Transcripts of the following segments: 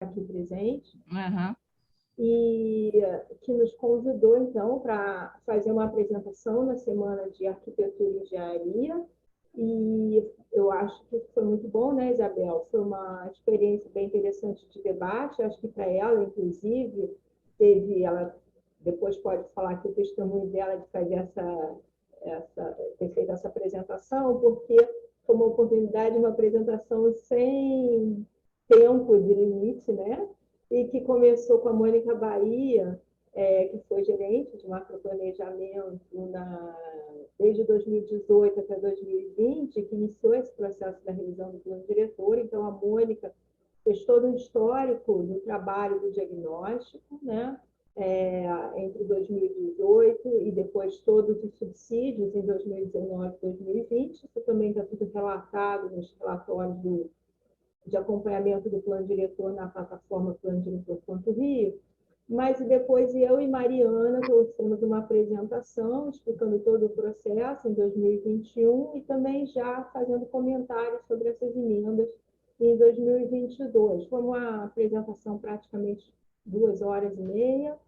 aqui presente, Uhum. e que nos convidou, então, para fazer uma apresentação na Semana de Arquitetura e Engenharia. E eu acho que foi muito bom, né, Isabel? Foi uma experiência bem interessante de debate. Acho que para ela, inclusive, ela depois pode falar que o testemunho dela de fazer ter feito essa apresentação, porque foi uma oportunidade, uma apresentação sem tempo de limite, né? E que começou com a Mônica Bahia, que foi gerente de macroplanejamento desde 2018 até 2020, que iniciou esse processo da revisão do plano diretor. Então, a Mônica fez todo um histórico do trabalho do diagnóstico, né? Entre 2018 e depois todos os subsídios em 2019 e 2020. Isso também está tudo relatado nos relatórios de acompanhamento do plano diretor na plataforma planodiretor.rio. Mas depois eu e Mariana trouxemos uma apresentação explicando todo o processo em 2021 e também já fazendo comentários sobre essas emendas em 2022. Foi uma apresentação praticamente 2 horas e meia.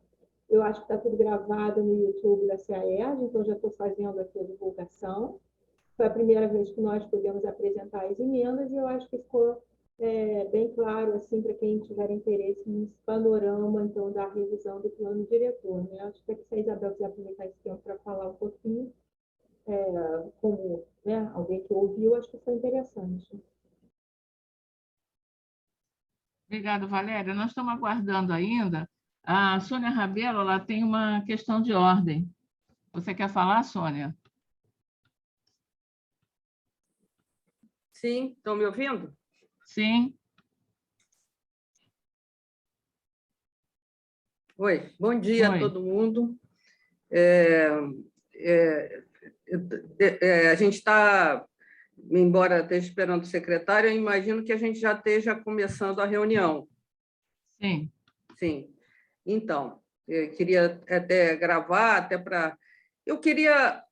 Eu acho que está tudo gravado no YouTube da CAERJ, então já estou fazendo aqui a divulgação. Foi a primeira vez que nós pudemos apresentar as emendas e eu acho que ficou bem claro assim para quem tiver interesse nesse panorama então da revisão do plano diretor, né? Acho que se a Isabel quiser aproveitar esse tempo para falar um pouquinho, como, né, alguém que ouviu, acho que foi interessante. Obrigada, Valéria. Nós estamos aguardando ainda. A Sônia Rabelo, ela tem uma questão de ordem. Você quer falar, Sônia? Sim, estão me ouvindo? Sim. Oi, bom dia a todo mundo. A gente está, embora esteja esperando o secretário, eu imagino que a gente já esteja começando a reunião. Sim. Sim. Então, eu queria até gravar, até para... Eu queria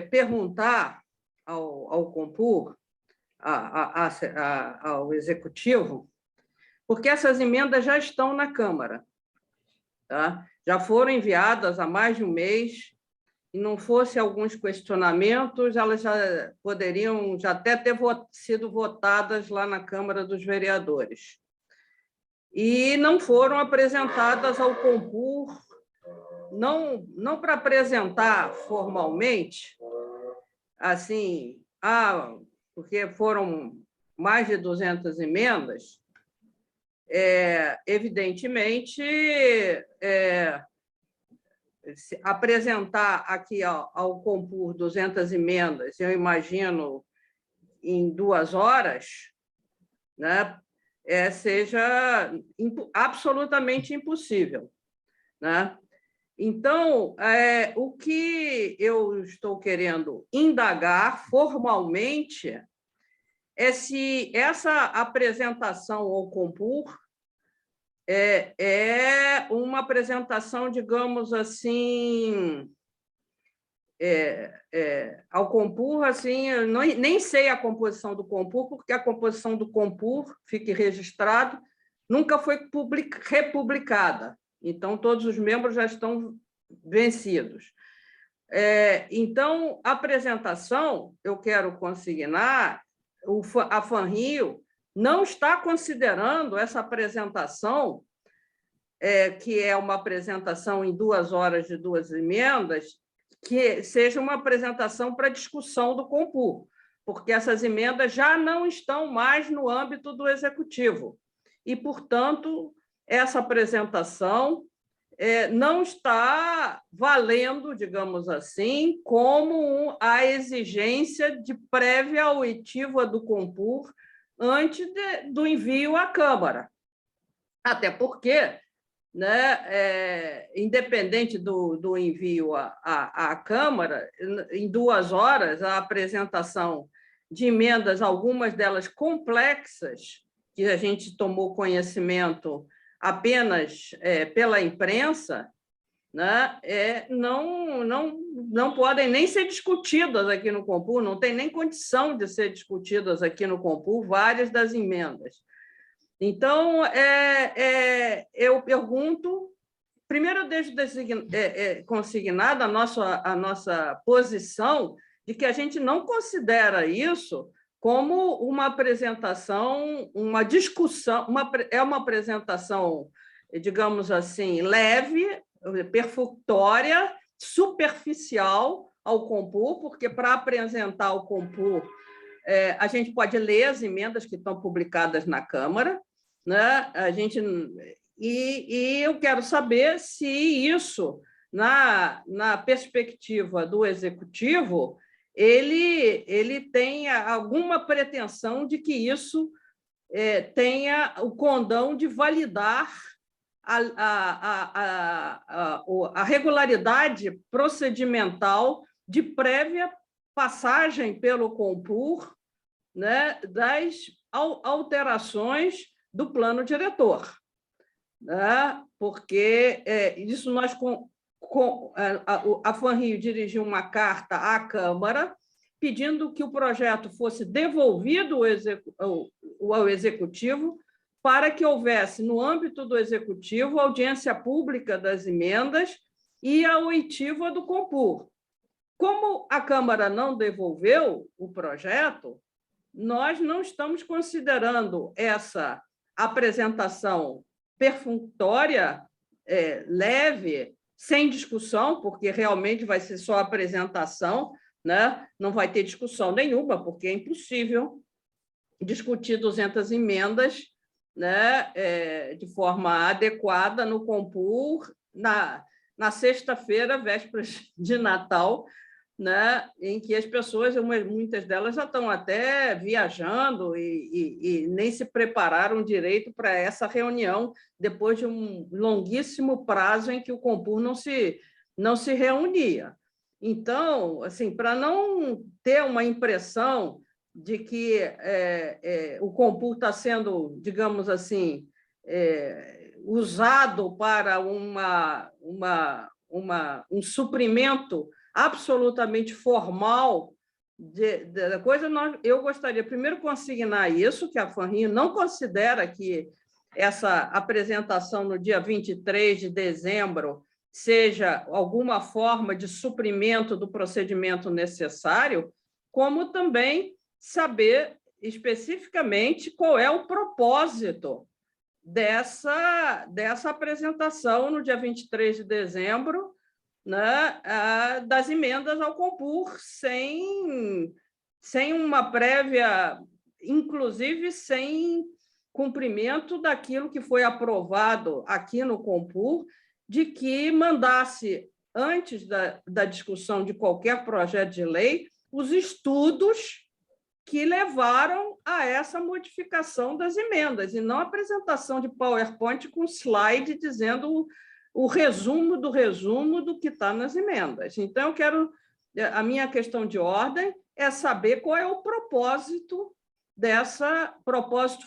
perguntar ao Compur, ao Executivo, porque essas emendas já estão na Câmara. Tá? Já foram enviadas há mais de um mês, e não fosse alguns questionamentos, elas já poderiam já até ter sido votadas lá na Câmara dos Vereadores. E não foram apresentadas ao Compur, não para apresentar formalmente, assim, porque foram mais de 200 emendas, evidentemente, apresentar aqui ao Compur 200 emendas, eu imagino, em 2 horas, né, seja absolutamente impossível. Né? Então, o que eu estou querendo indagar formalmente é se essa apresentação ao Compur é uma apresentação, digamos assim, ao Compur, assim, eu nem sei a composição do Compur, porque a composição do Compur, fique registrado, nunca foi republicada. Então, todos os membros já estão vencidos. Então, a apresentação, eu quero consignar, a FANRIO não está considerando essa apresentação, que é uma apresentação em 2 horas de 2 emendas, que seja uma apresentação para discussão do Compur, porque essas emendas já não estão mais no âmbito do Executivo. E, portanto, essa apresentação não está valendo, digamos assim, como a exigência de prévia oitiva do Compur antes do envio à Câmara. Até porque, né, independente do envio à Câmara, em 2 horas, a apresentação de emendas, algumas delas complexas, que a gente tomou conhecimento apenas pela imprensa, né, não podem nem ser discutidas aqui no Compur, não tem nem condição de ser discutidas aqui no Compur várias das emendas. Então, eu pergunto, primeiro eu deixo consignada a nossa posição de que a gente não considera isso como uma apresentação, uma discussão, é uma apresentação, digamos assim, leve, perfunctória, superficial ao Compur, porque para apresentar o Compur, a gente pode ler as emendas que estão publicadas na Câmara, né? E eu quero saber se isso, na perspectiva do Executivo, ele tem alguma pretensão de que isso tenha o condão de validar a regularidade procedimental de prévia passagem pelo Compur, né, das alterações do plano diretor, né? Porque isso nós a FANRIO dirigiu uma carta à Câmara pedindo que o projeto fosse devolvido ao Executivo para que houvesse, no âmbito do Executivo, audiência pública das emendas e a oitiva do Compur. Como a Câmara não devolveu o projeto, nós não estamos considerando essa apresentação perfunctória, leve, sem discussão, porque realmente vai ser só apresentação, né? Não vai ter discussão nenhuma, porque é impossível discutir 200 emendas, né, de forma adequada no Compur, na sexta-feira, vésperas de Natal, né, em que as pessoas, muitas delas já estão até viajando e nem se prepararam direito para essa reunião, depois de um longuíssimo prazo em que o Compur não se reunia. Então, assim, para não ter uma impressão de que o Compur está sendo, digamos assim, usado para um suprimento absolutamente formal da coisa, eu gostaria primeiro consignar isso, que a FANRIO não considera que essa apresentação no dia 23 de dezembro seja alguma forma de suprimento do procedimento necessário, como também saber especificamente qual é o propósito dessa apresentação no dia 23 de dezembro, né, das emendas ao Compur, sem uma prévia, inclusive sem cumprimento daquilo que foi aprovado aqui no Compur, de que mandasse, antes da discussão de qualquer projeto de lei, os estudos que levaram a essa modificação das emendas, e não a apresentação de PowerPoint com slide dizendo o resumo do que está nas emendas. Então, a minha questão de ordem é saber qual é o propósito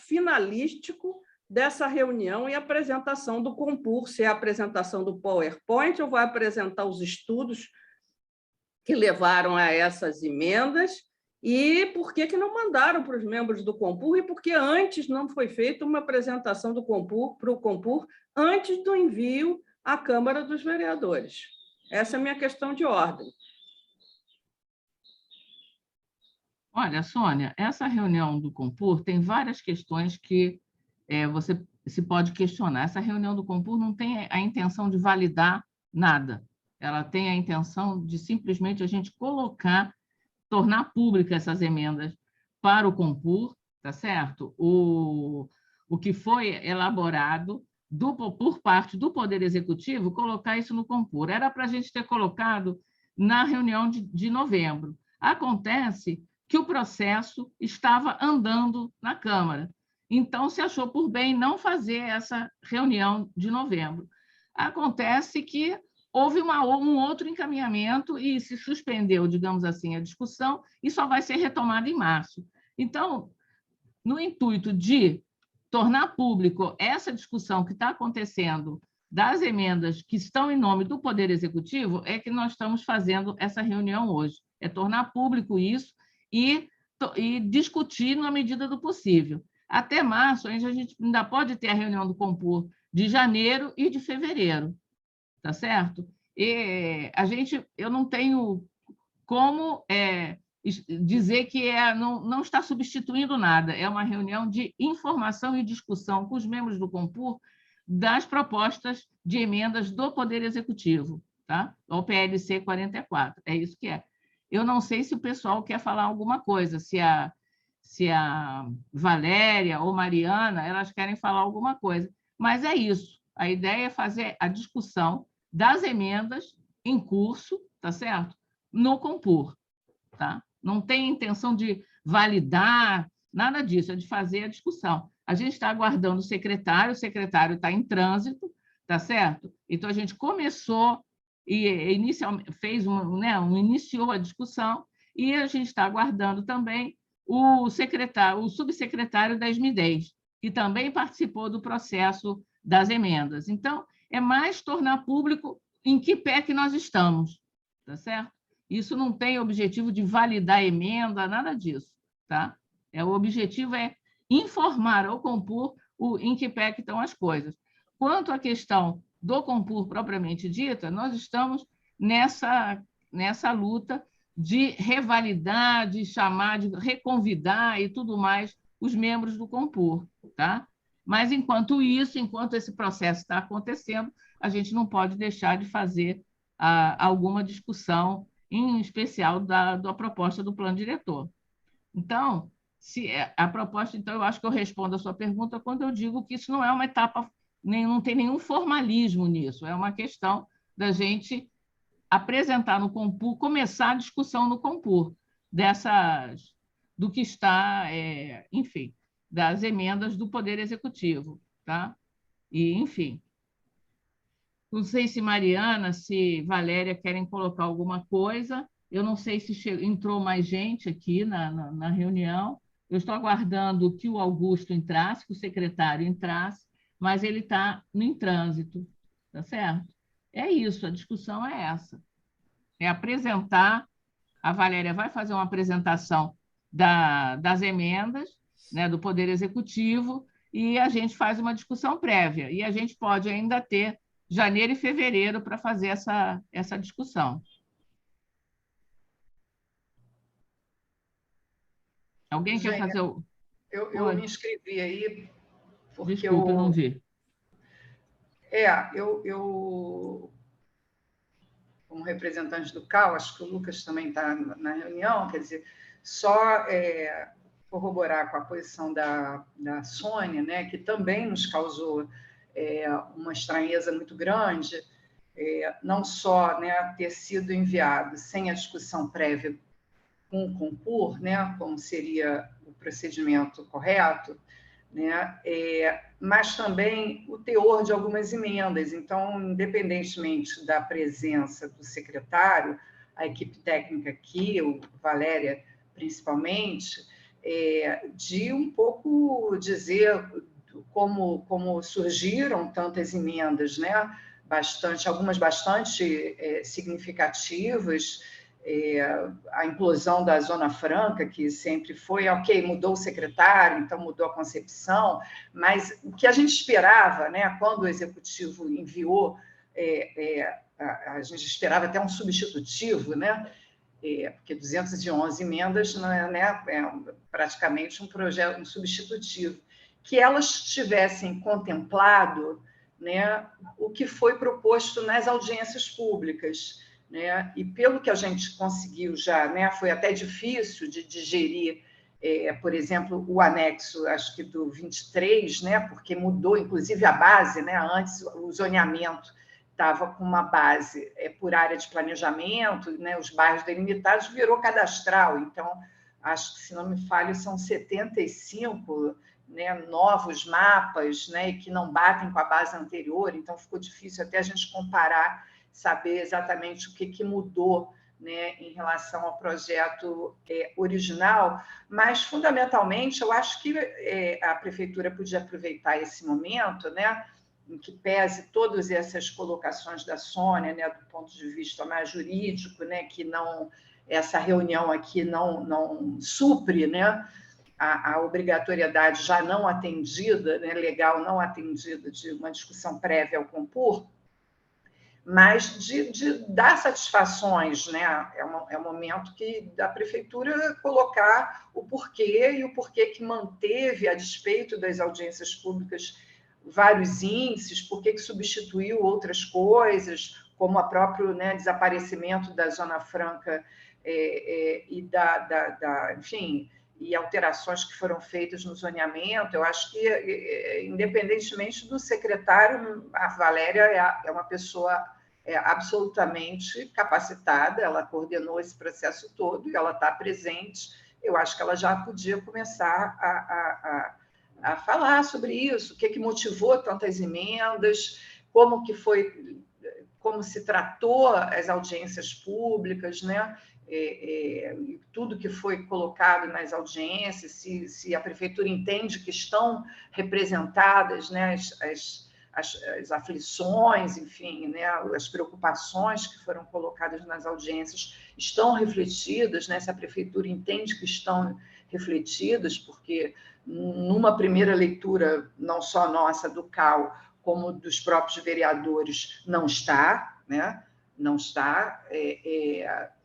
finalístico dessa reunião e apresentação do Compur, se é a apresentação do PowerPoint ou vai apresentar os estudos que levaram a essas emendas, e por que não mandaram para os membros do Compur e por que antes não foi feita uma apresentação do Compur para o Compur antes do envio à Câmara dos Vereadores. Essa é a minha questão de ordem. Olha, Sônia, essa reunião do Compur tem várias questões que você se pode questionar. Essa reunião do Compur não tem a intenção de validar nada. Ela tem a intenção de simplesmente a gente tornar pública essas emendas para o Compur, tá certo? O que foi elaborado por parte do Poder Executivo, colocar isso no Compur. Era para a gente ter colocado na reunião de novembro. Acontece que o processo estava andando na Câmara, então se achou por bem não fazer essa reunião de novembro. Acontece que houve um outro encaminhamento e se suspendeu, digamos assim, a discussão e só vai ser retomada em março. Então, no intuito de tornar público essa discussão que está acontecendo das emendas que estão em nome do Poder Executivo, é que nós estamos fazendo essa reunião hoje. É tornar público isso e discutir na medida do possível. Até março, a gente ainda pode ter a reunião do Compur de janeiro e de fevereiro, tá certo? E eu não tenho como dizer que não está substituindo nada, é uma reunião de informação e discussão com os membros do Compur das propostas de emendas do Poder Executivo, tá? Ao PLC 44, é isso que é. Eu não sei se o pessoal quer falar alguma coisa, se a Valéria ou Mariana, elas querem falar alguma coisa, mas é isso. A ideia é fazer a discussão das emendas em curso, tá certo? No Compur, tá? Não tem intenção de validar, nada disso, é de fazer a discussão. A gente está aguardando o secretário está em trânsito, tá certo? Então, a gente começou e inicialmente iniciou a discussão e a gente está aguardando também o subsecretário da SMIDES, que também participou do processo das emendas. Então, é mais tornar público em que pé que nós estamos, tá certo? Isso não tem objetivo de validar a emenda, nada disso, tá? O objetivo é informar ao Compur em que pé que estão as coisas. Quanto à questão do Compur propriamente dita, nós estamos nessa luta de revalidar, de chamar, de reconvidar e tudo mais os membros do Compur, tá? Mas, enquanto esse processo está acontecendo, a gente não pode deixar de fazer alguma discussão, em especial da proposta do plano diretor. Então, a proposta, então, eu acho que eu respondo a sua pergunta quando eu digo que isso não é uma etapa, não tem nenhum formalismo nisso, é uma questão da gente apresentar no Compur, começar a discussão no Compur do que está, enfim, das emendas do Poder Executivo, tá? E, enfim, não sei se Mariana, se Valéria querem colocar alguma coisa, eu não sei se entrou mais gente aqui na reunião, eu estou aguardando que o Augusto entrasse, que o secretário entrasse, mas ele está em trânsito, tá certo? É isso, a discussão é essa. É apresentar, a Valéria vai fazer uma apresentação das emendas, né, do Poder Executivo, e a gente faz uma discussão prévia. E a gente pode ainda ter janeiro e fevereiro para fazer essa discussão. Alguém quer fazer o... Eu me inscrevi aí, porque Desculpa, eu não vi. Como representante do CAU, acho que o Lucas também está na reunião, quer dizer, só corroborar com a posição da Sônia, né, que também nos causou uma estranheza muito grande, não só, né, ter sido enviado sem a discussão prévia com o Compur, né, como seria o procedimento correto, né, mas também o teor de algumas emendas. Então, independentemente da presença do secretário, a equipe técnica aqui, o Valéria principalmente, de um pouco dizer como surgiram tantas emendas, né, algumas bastante significativas, a implosão da Zona Franca, que sempre foi, ok, mudou o secretário, então mudou a concepção, mas o que a gente esperava, né, quando o Executivo enviou, a gente esperava até um substitutivo, né, porque 211 emendas, né, é praticamente um substitutivo, que elas tivessem contemplado, né, o que foi proposto nas audiências públicas, né? E pelo que a gente conseguiu já, né, foi até difícil de digerir, por exemplo, o anexo, acho que do 23, né, porque mudou, inclusive, a base, né? Antes o zoneamento estava com uma base por área de planejamento, né, os bairros delimitados, virou cadastral, então, acho que, se não me falho, são 75, né, novos mapas, né, que não batem com a base anterior, então ficou difícil até a gente comparar, saber exatamente o que mudou, né, em relação ao projeto original, mas, fundamentalmente, eu acho que a Prefeitura podia aproveitar esse momento, né, em que pese todas essas colocações da Sônia, né, do ponto de vista mais jurídico, né, que essa reunião aqui não supre, né, a obrigatoriedade já não atendida, né, legal não atendida, de uma discussão prévia ao compor, mas de dar satisfações, né? É um momento da prefeitura colocar o porquê, e o porquê que manteve, a despeito das audiências públicas, vários índices, porquê que substituiu outras coisas, como o próprio, né, desaparecimento da Zona Franca e enfim, e alterações que foram feitas no zoneamento. Eu acho que, independentemente do secretário, a Valéria é uma pessoa absolutamente capacitada, ela coordenou esse processo todo e ela está presente. Eu acho que ela já podia começar a falar sobre isso, o que motivou tantas emendas, como se tratou as audiências públicas, né? Tudo que foi colocado nas audiências, se a prefeitura entende que estão representadas, né, as aflições, enfim, né, as preocupações que foram colocadas nas audiências estão refletidas, né, se a prefeitura entende que estão refletidas, porque numa primeira leitura, não só nossa do CAU, como dos próprios vereadores, não está, né? Não está.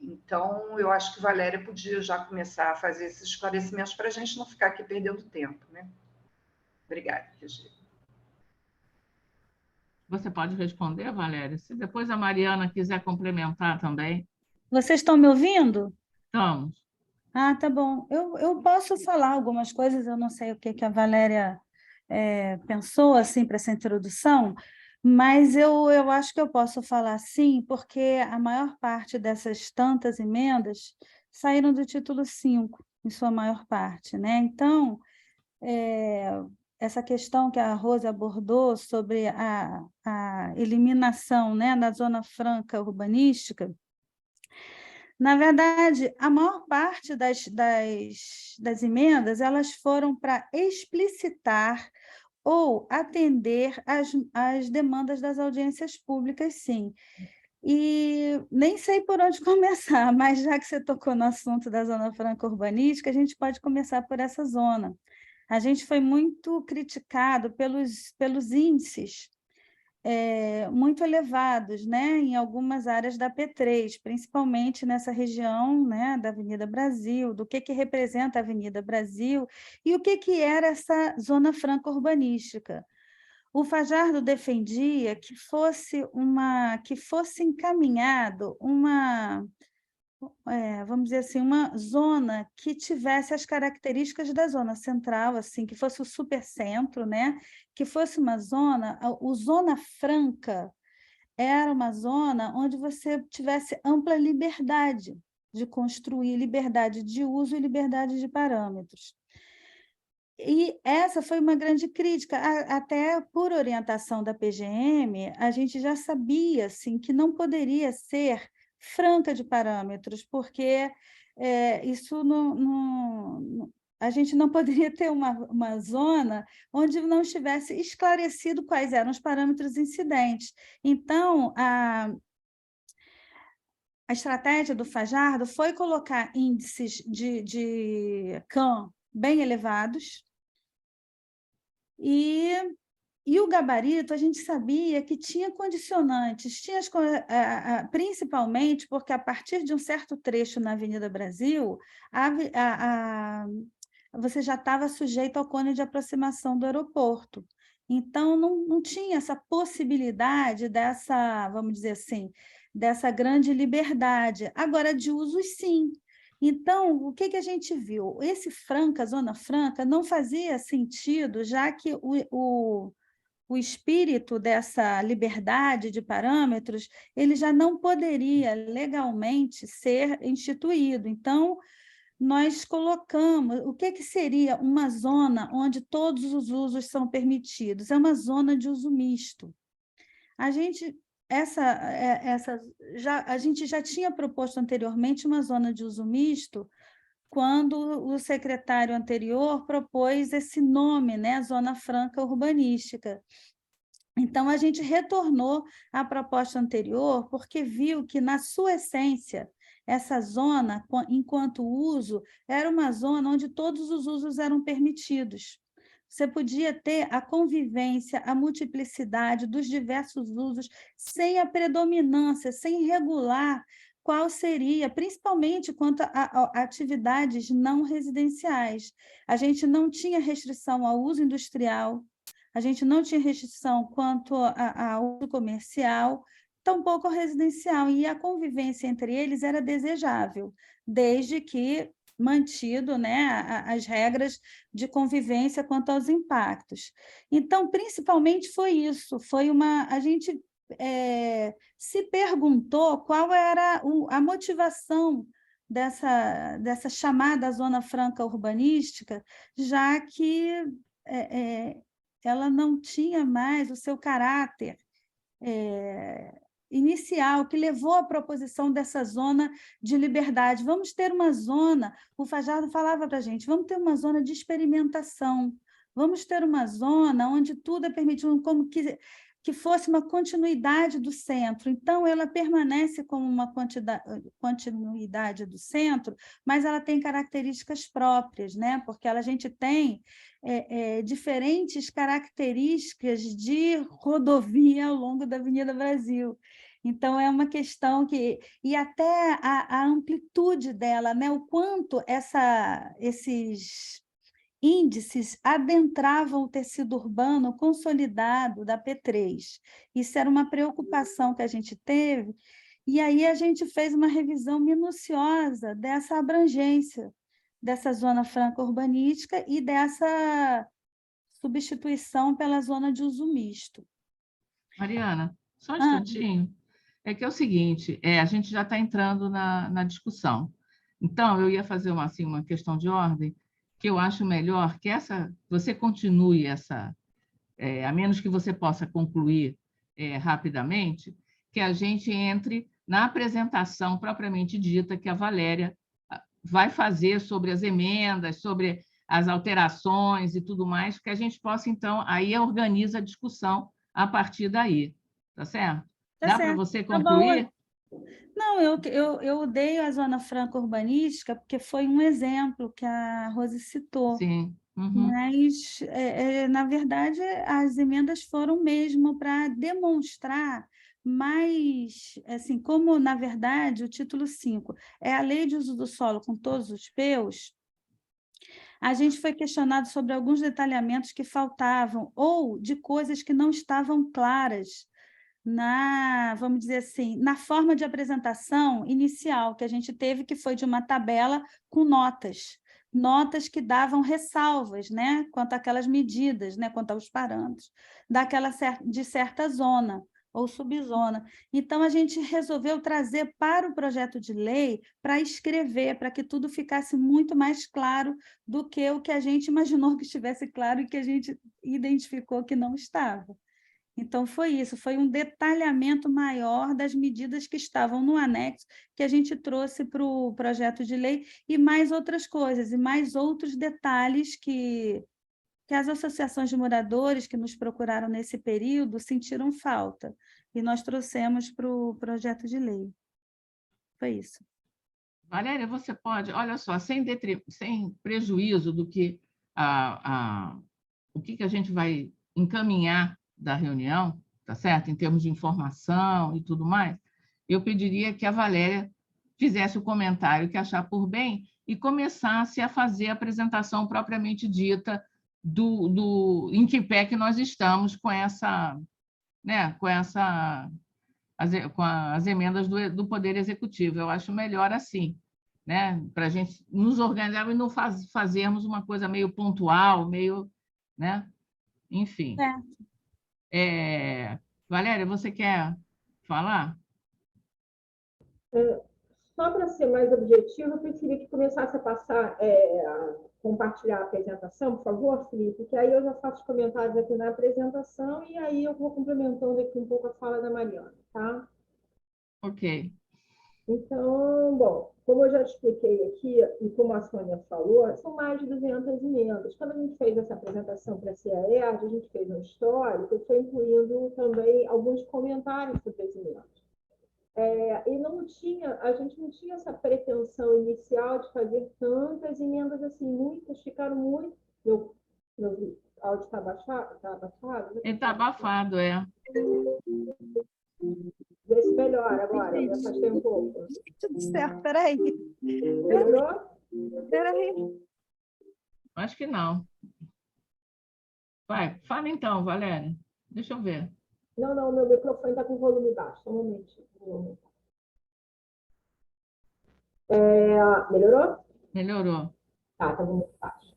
Então, eu acho que Valéria podia já começar a fazer esses esclarecimentos para a gente não ficar aqui perdendo tempo, né? Obrigada, Regina. Você pode responder, Valéria? Se depois a Mariana quiser complementar também. Vocês estão me ouvindo? Estamos. Ah, tá bom. Eu posso falar algumas coisas, eu não sei o que a Valéria pensou assim para essa introdução, mas eu acho que eu posso falar sim, porque a maior parte dessas tantas emendas saíram do título 5, em sua maior parte, né? Então, essa questão que a Rosa abordou sobre a eliminação, né, da zona franca urbanística, na verdade, a maior parte das emendas elas foram para explicitar ou atender às demandas das audiências públicas, sim. E nem sei por onde começar, mas já que você tocou no assunto da Zona Franca Urbanística, a gente pode começar por essa zona. A gente foi muito criticado pelos índices muito elevados, né, em algumas áreas da P3, principalmente nessa região, né, da Avenida Brasil, do que representa a Avenida Brasil e o que era essa zona franca urbanística. O Fajardo defendia que fosse encaminhado vamos dizer assim, uma zona que tivesse as características da zona central, assim, que fosse o supercentro, né? Que fosse uma zona, Zona Franca era uma zona onde você tivesse ampla liberdade de construir, liberdade de uso e liberdade de parâmetros. E essa foi uma grande crítica, até por orientação da PGM, a gente já sabia assim, que não poderia ser franca de parâmetros, porque isso a gente não poderia ter uma zona onde não estivesse esclarecido quais eram os parâmetros incidentes. Então, a estratégia do Fajardo foi colocar índices de CAM bem elevados, e o gabarito, a gente sabia que tinha condicionantes, principalmente porque, a partir de um certo trecho na Avenida Brasil, você já estava sujeito ao cone de aproximação do aeroporto. Então, não tinha essa possibilidade vamos dizer assim, dessa grande liberdade. Agora, de usos, sim. Então, o que a gente viu? Esse Zona Franca, não fazia sentido, já que o espírito dessa liberdade de parâmetros ele já não poderia legalmente ser instituído. Então, nós colocamos o que seria uma zona onde todos os usos são permitidos? É uma zona de uso misto. A gente já tinha proposto anteriormente uma zona de uso misto quando o secretário anterior propôs esse nome, né, Zona Franca Urbanística. Então, a gente retornou à proposta anterior porque viu que, na sua essência, essa zona, enquanto uso, era uma zona onde todos os usos eram permitidos. Você podia ter a convivência, a multiplicidade dos diversos usos, sem a predominância, sem regular qual seria, principalmente quanto a atividades não residenciais. A gente não tinha restrição ao uso industrial, a gente não tinha restrição quanto ao uso comercial, tampouco ao residencial, e a convivência entre eles era desejável, desde que mantido, né, as regras de convivência quanto aos impactos. Então, principalmente foi isso, a gente se perguntou qual era a motivação dessa chamada Zona Franca urbanística, já que ela não tinha mais o seu caráter inicial, que levou à proposição dessa zona de liberdade. Vamos ter uma zona, o Fajardo falava para a gente, vamos ter uma zona de experimentação, vamos ter uma zona onde tudo é permitido, como que fosse uma continuidade do centro. Então, ela permanece como uma continuidade do centro, mas ela tem características próprias, né? Porque a gente tem diferentes características de rodovia ao longo da Avenida Brasil. Então, é uma questão que... E até a amplitude dela, né? O quanto esses índices adentravam o tecido urbano consolidado da P3. Isso era uma preocupação que a gente teve, e aí a gente fez uma revisão minuciosa dessa abrangência, dessa zona franca urbanística e dessa substituição pela zona de uso misto. Mariana, só um instantinho. É que é o seguinte, a gente já está entrando na discussão. Então, eu ia fazer uma questão de ordem, que eu acho melhor que você continue a menos que você possa concluir rapidamente, que a gente entre na apresentação propriamente dita que a Valéria vai fazer sobre as emendas, sobre as alterações e tudo mais, que a gente possa, então, aí organiza a discussão a partir daí, tá certo? Dá para você concluir? Tá bom. Não, eu odeio a Zona Franca urbanística porque foi um exemplo que a Rose citou. Sim. Uhum. Mas, na verdade, as emendas foram mesmo para demonstrar mais, assim, como, na verdade, o título 5 é a lei de uso do solo com todos os PEUs, a gente foi questionado sobre alguns detalhamentos que faltavam ou de coisas que não estavam claras vamos dizer assim, na forma de apresentação inicial que a gente teve, que foi de uma tabela com notas que davam ressalvas, né, quanto àquelas medidas, né, quanto aos parâmetros de certa zona ou subzona. Então, a gente resolveu trazer para o projeto de lei para escrever, para que tudo ficasse muito mais claro do que o que a gente imaginou que estivesse claro e que a gente identificou que não estava. Então, foi isso, foi um detalhamento maior das medidas que estavam no anexo que a gente trouxe para o projeto de lei e mais outras coisas, e mais outros detalhes que as associações de moradores que nos procuraram nesse período sentiram falta, e nós trouxemos para o projeto de lei. Foi isso. Valéria, você pode, olha só, sem prejuízo do que o que a gente vai encaminhar da reunião, tá certo? Em termos de informação e tudo mais, eu pediria que a Valéria fizesse o comentário que achar por bem e começasse a fazer a apresentação propriamente dita em que pé que nós estamos com as emendas do Poder Executivo. Eu acho melhor assim, né? Para a gente nos organizar e não fazermos uma coisa meio pontual, meio, né? Enfim. Valéria, você quer falar? Só para ser mais objetivo, eu preferia que começasse a passar, a compartilhar a apresentação, por favor, Felipe, que aí eu já faço comentários aqui na apresentação e aí eu vou complementando aqui um pouco a fala da Mariana, tá? Ok. Então, bom, como eu já expliquei aqui, e como a Sônia falou, são mais de 200 emendas. Quando a gente fez essa apresentação para a CIAERJ, a gente fez um histórico e foi incluindo também alguns comentários sobre as emendas. E a gente não tinha essa pretensão inicial de fazer tantas emendas assim, muitas ficaram muito. Meu áudio está baixado? Tá abafado? Ele está abafado, é. Vê se melhora agora, me afastei um pouco. Tudo certo, peraí. Melhorou? Peraí. Acho que não. Vai, fala então, Valéria. Deixa eu ver. Não, meu microfone está com volume baixo. Só um momentinho. Melhorou? Melhorou. Tá muito baixo.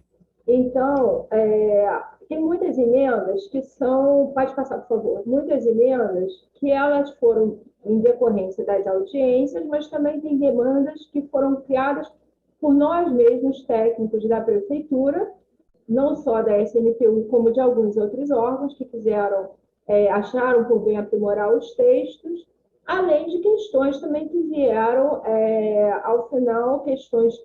Então, tem muitas emendas que são, pode passar, por favor, muitas emendas que elas foram em decorrência das audiências, mas também tem demandas que foram criadas por nós mesmos, técnicos da prefeitura, não só da SMTU, como de alguns outros órgãos que acharam por bem aprimorar os textos, além de questões também que vieram, ao final, questões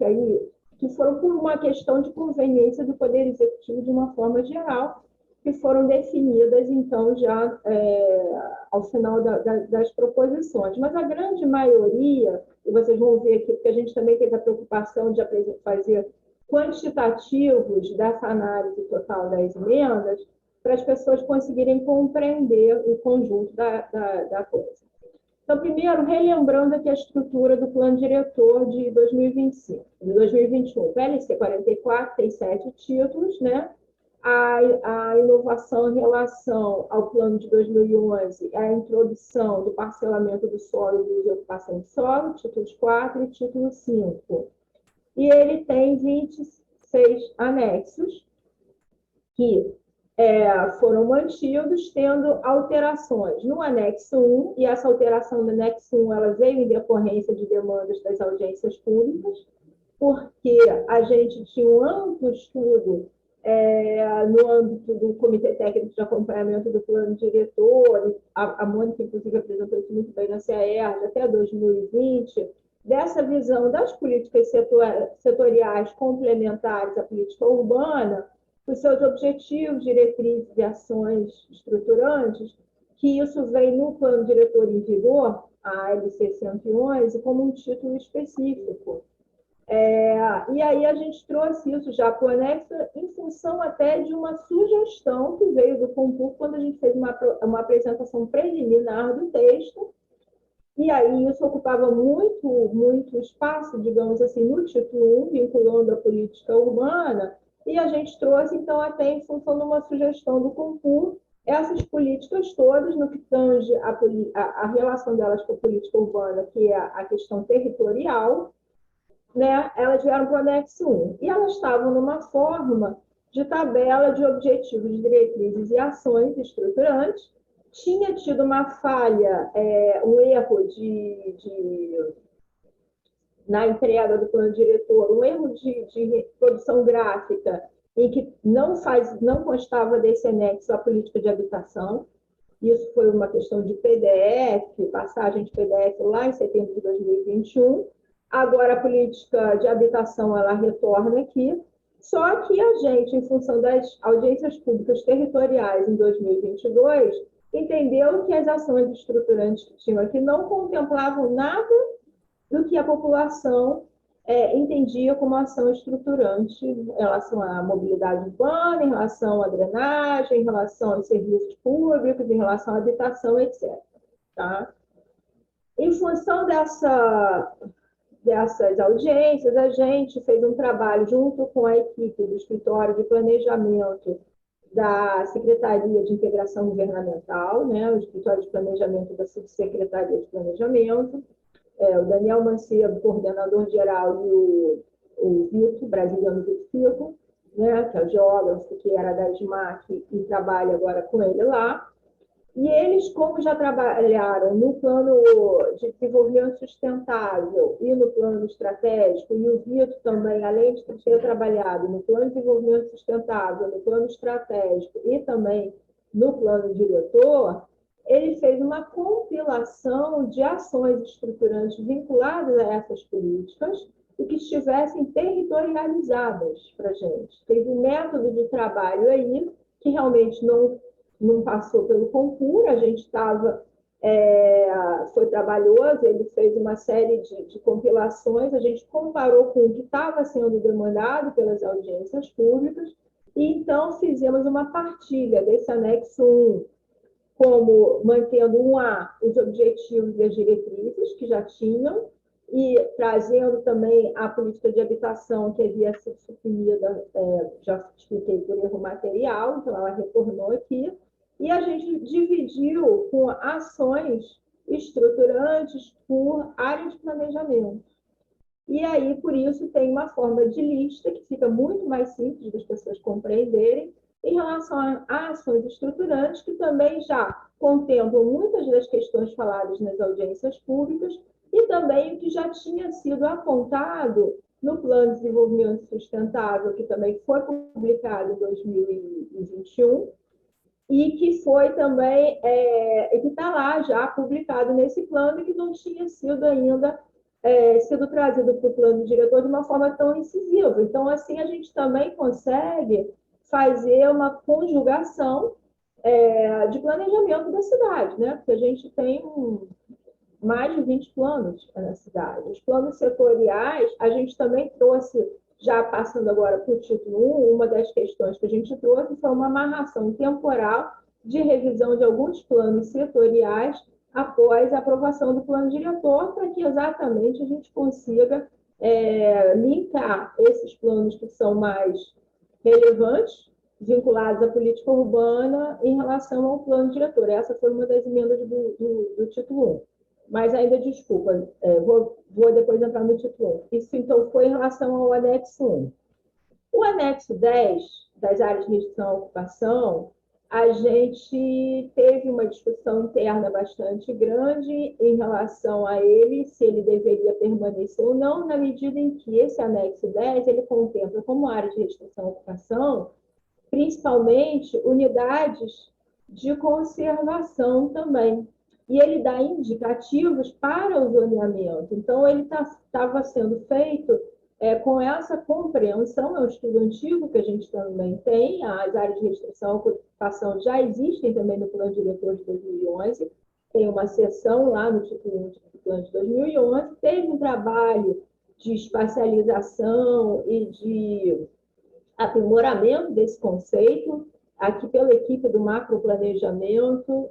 que foram por uma questão de conveniência do Poder Executivo de uma forma geral, que foram definidas, então, já ao final das proposições. Mas a grande maioria, e vocês vão ver aqui, porque a gente também teve a preocupação de fazer quantitativos dessa análise total das emendas, para as pessoas conseguirem compreender o conjunto da coisa. Então, primeiro, relembrando aqui a estrutura do plano diretor de 2021. PLC 44 tem 7 títulos, né? A inovação em relação ao plano de 2011 é a introdução do parcelamento do solo e do uso e ocupação de solo, títulos 4 e título 5. E ele tem 26 anexos que foram mantidos, tendo alterações no anexo 1, e essa alteração do anexo 1 ela veio em decorrência de demandas das audiências públicas, porque a gente tinha um amplo estudo no âmbito do Comitê Técnico de Acompanhamento do Plano Diretor, a Mônica, inclusive, apresentou isso muito bem na CAERJ, até 2020, dessa visão das políticas setoriais complementares à política urbana, os seus objetivos, diretrizes e ações estruturantes, que isso vem no plano diretor em vigor, a LC 111, como um título específico. E aí a gente trouxe isso já para o anexo em função até de uma sugestão que veio do Compur quando a gente fez uma apresentação preliminar do texto, e aí isso ocupava muito espaço, digamos assim, no título 1, vinculando a política urbana, e a gente trouxe, então, até em função de uma sugestão do Compur, essas políticas todas, no que tange a relação delas com a política urbana, que é a questão territorial, né, elas vieram para o anexo 1. E elas estavam numa forma de tabela de objetivos, diretrizes e ações estruturantes. Tinha tido uma falha, um erro na entrega do plano diretor, um erro de produção gráfica, em que não constava desse anexo a política de habitação. Isso foi uma questão de PDF, passagem de PDF lá em setembro de 2021. Agora, a política de habitação ela retorna aqui, só que a gente, em função das audiências públicas territoriais em 2022, entendeu que as ações estruturantes que tinham aqui não contemplavam nada do que a população entendia como ação estruturante em relação à mobilidade urbana, em relação à drenagem, em relação aos serviços públicos, em relação à habitação, etc. Tá? Em função dessas audiências, a gente fez um trabalho junto com a equipe do Escritório de Planejamento da Secretaria de Integração Governamental, né, o Escritório de Planejamento da Subsecretaria de Planejamento, o Daniel Mancebo, coordenador geral, e o Vitor, brasiliano Vitor Fico, né, que é o geógrafo, que era da SMAC e trabalha agora com ele lá. E eles, como já trabalharam no plano de desenvolvimento sustentável e no plano estratégico, e o Vitor também, além de ter trabalhado no plano de desenvolvimento sustentável, no plano estratégico e também no plano diretor, ele fez uma compilação de ações estruturantes vinculadas a essas políticas e que estivessem territorializadas para a gente. Teve um método de trabalho aí que realmente não passou pelo concurso, a gente estava foi trabalhoso, ele fez uma série de compilações, a gente comparou com o que estava sendo demandado pelas audiências públicas, e então fizemos uma partilha desse anexo 1, como mantendo os objetivos e as diretrizes que já tinham, e trazendo também a política de habitação que havia sido suprimida, já expliquei, por erro material, então ela retornou aqui, e a gente dividiu com ações estruturantes por área de planejamento. E aí, por isso, tem uma forma de lista que fica muito mais simples das pessoas compreenderem em relação a ações estruturantes, que também já contemplam muitas das questões faladas nas audiências públicas e também o que já tinha sido apontado no Plano de Desenvolvimento Sustentável, que também foi publicado em 2021, e que foi também, que está lá já publicado nesse plano e que não tinha sido ainda sido trazido para o plano diretor de uma forma tão incisiva. Então, assim, a gente também consegue fazer uma conjugação de planejamento da cidade, né? Porque a gente tem mais de 20 planos na cidade. Os planos setoriais, a gente também trouxe, já passando agora para o título 1, uma das questões que a gente trouxe foi uma amarração temporal de revisão de alguns planos setoriais após a aprovação do plano diretor, para que exatamente a gente consiga linkar esses planos que são mais relevantes, vinculados à política urbana, em relação ao plano diretor. Essa foi uma das emendas do título 1. Mas ainda, desculpa, vou depois entrar no título 1. Isso, então, foi em relação ao anexo 1. O anexo 10, das áreas de restrição à ocupação, a gente teve uma discussão interna bastante grande em relação a ele, se ele deveria permanecer ou não, na medida em que esse anexo 10, ele contempla como área de restrição à ocupação, principalmente unidades de conservação também. E ele dá indicativos para o zoneamento. Então, ele estava sendo feito com essa compreensão, é um estudo antigo que a gente também tem, as áreas de restrição à ocupação já existem também no Plano Diretor de 2011, tem uma seção lá no título 1 do Plano de 2011, teve um trabalho de espacialização e de aprimoramento desse conceito, aqui pela equipe do macroplanejamento,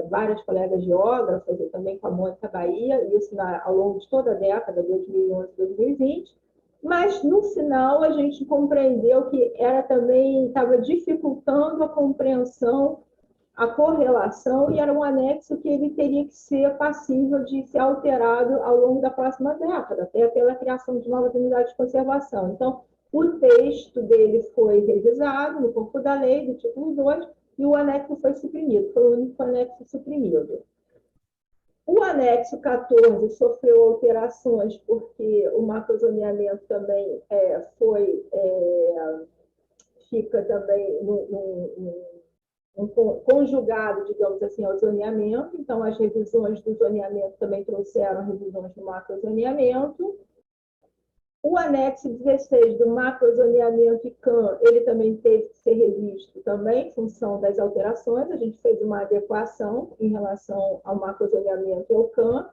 várias colegas geógrafas, eu também com a Mônica Bahia, isso ao longo de toda a década, 2011 e 2020, mas no final a gente compreendeu que estava dificultando a compreensão, a correlação, e era um anexo que ele teria que ser passível de ser alterado ao longo da próxima década, até pela criação de novas unidades de conservação. Então, o texto dele foi revisado no corpo da lei, do título 2, e o anexo foi suprimido, foi o único anexo suprimido. O anexo 14 sofreu alterações, porque o macrozoneamento também fica também conjugado, digamos assim, ao zoneamento, então as revisões do zoneamento também trouxeram revisões do macrozoneamento. O anexo 16 do macrozoneamento ICAM, ele também teve que ser revisto também, em função das alterações. A gente fez uma adequação em relação ao macrozoneamento e ao CAM.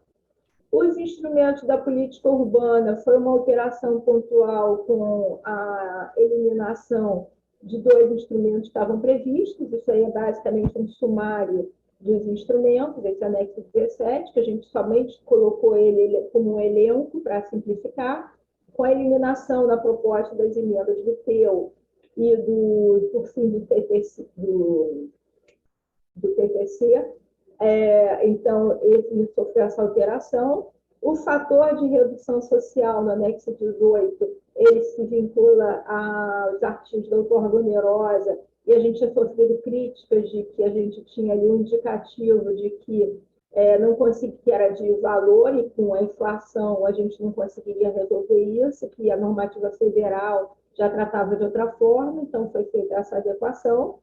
Os instrumentos da política urbana foi uma alteração pontual com a eliminação de 2 instrumentos que estavam previstos. Isso aí é basicamente um sumário dos instrumentos, esse anexo 17, que a gente somente colocou ele como um elenco para simplificar, com a eliminação da proposta das emendas do PEU e por fim, do TPC. Então, ele sofreu essa alteração. O fator de redução social no anexo 18, ele se vincula aos artigos da outorga onerosa, e a gente tinha sofrido críticas de que a gente tinha ali um indicativo de que não conseguia, que era de valor, e com a inflação a gente não conseguiria resolver isso, que a normativa federal já tratava de outra forma, então foi feita essa adequação.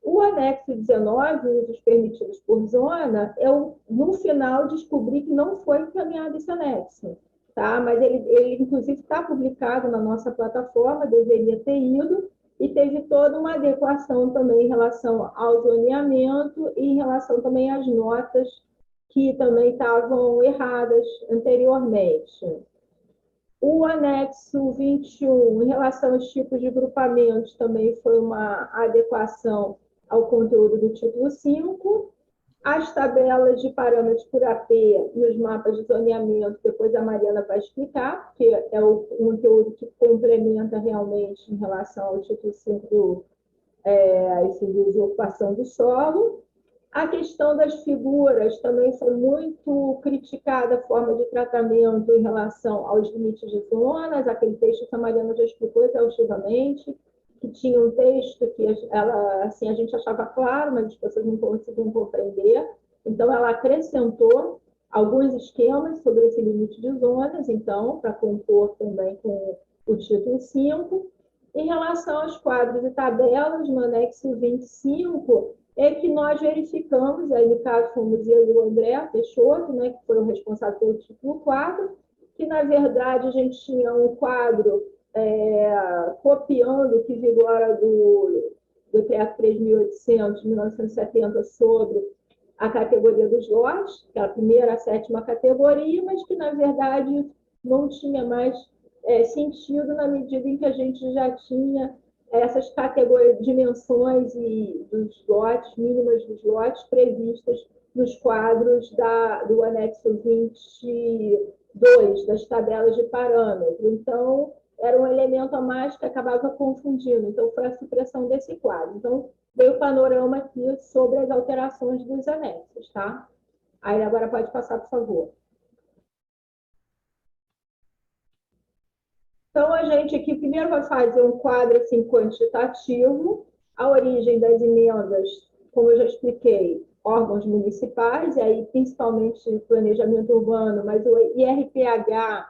O anexo 19, usos permitidos por zona, eu, no final, descobri que não foi encaminhado esse anexo, tá? Mas ele inclusive, está publicado na nossa plataforma, deveria ter ido, e teve toda uma adequação também em relação ao zoneamento e em relação também às notas que também estavam erradas anteriormente. O anexo 21, em relação aos tipos de grupamentos, também foi uma adequação ao conteúdo do título 5. As tabelas de parâmetros por AP e os mapas de zoneamento, depois a Mariana vai explicar, porque é o conteúdo que complementa realmente em relação ao título 5 de ocupação do solo. A questão das figuras também foi muito criticada, a forma de tratamento em relação aos limites de zonas, aquele texto que a Mariana já explicou exaustivamente, que tinha um texto que ela, assim, a gente achava claro, mas as pessoas não conseguiam compreender. Então, ela acrescentou alguns esquemas sobre esse limite de zonas, então, para compor também com o título 5. Em relação aos quadros e tabelas, no anexo 25, é que nós verificamos, aí no caso fomos eu e o André Peixoto, né, que foi o responsável pelo título 4, que na verdade a gente tinha um quadro copiando o que vigora do decreto 3.800 de 1970 sobre a categoria dos lotes, que é a primeira, a sétima categoria, mas que na verdade não tinha mais sentido na medida em que a gente já tinha essas categorias, dimensões e dos lotes, mínimas dos lotes previstas nos quadros do anexo 22 das tabelas de parâmetro. Então, era um elemento a mais que acabava confundindo. Então, foi a supressão desse quadro. Então, veio o panorama aqui sobre as alterações dos anexos, tá? Aí, agora pode passar, por favor. Então, a gente aqui primeiro vai fazer um quadro assim, quantitativo, a origem das emendas, como eu já expliquei, órgãos municipais, e aí principalmente planejamento urbano, mas o IRPH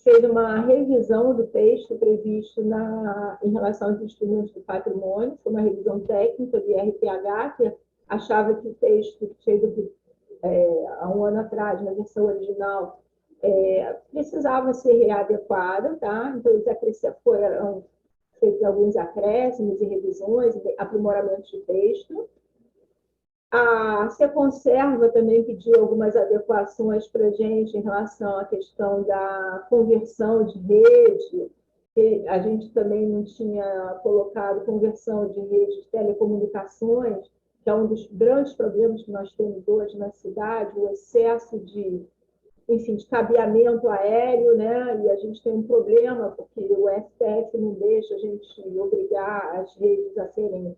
fez uma revisão do texto previsto em relação aos instrumentos do patrimônio, foi uma revisão técnica do IRPH, que achava que o texto feito há um ano atrás, na versão original, precisava ser readequado, tá? Então, foram feitos alguns acréscimos e revisões, aprimoramentos de texto. A Seconserva também pediu algumas adequações para a gente em relação à questão da conversão de rede. A gente também não tinha colocado conversão de rede de telecomunicações, que é um dos grandes problemas que nós temos hoje na cidade, o excesso de cabeamento aéreo, né? E a gente tem um problema, porque o STF não deixa a gente obrigar as redes a serem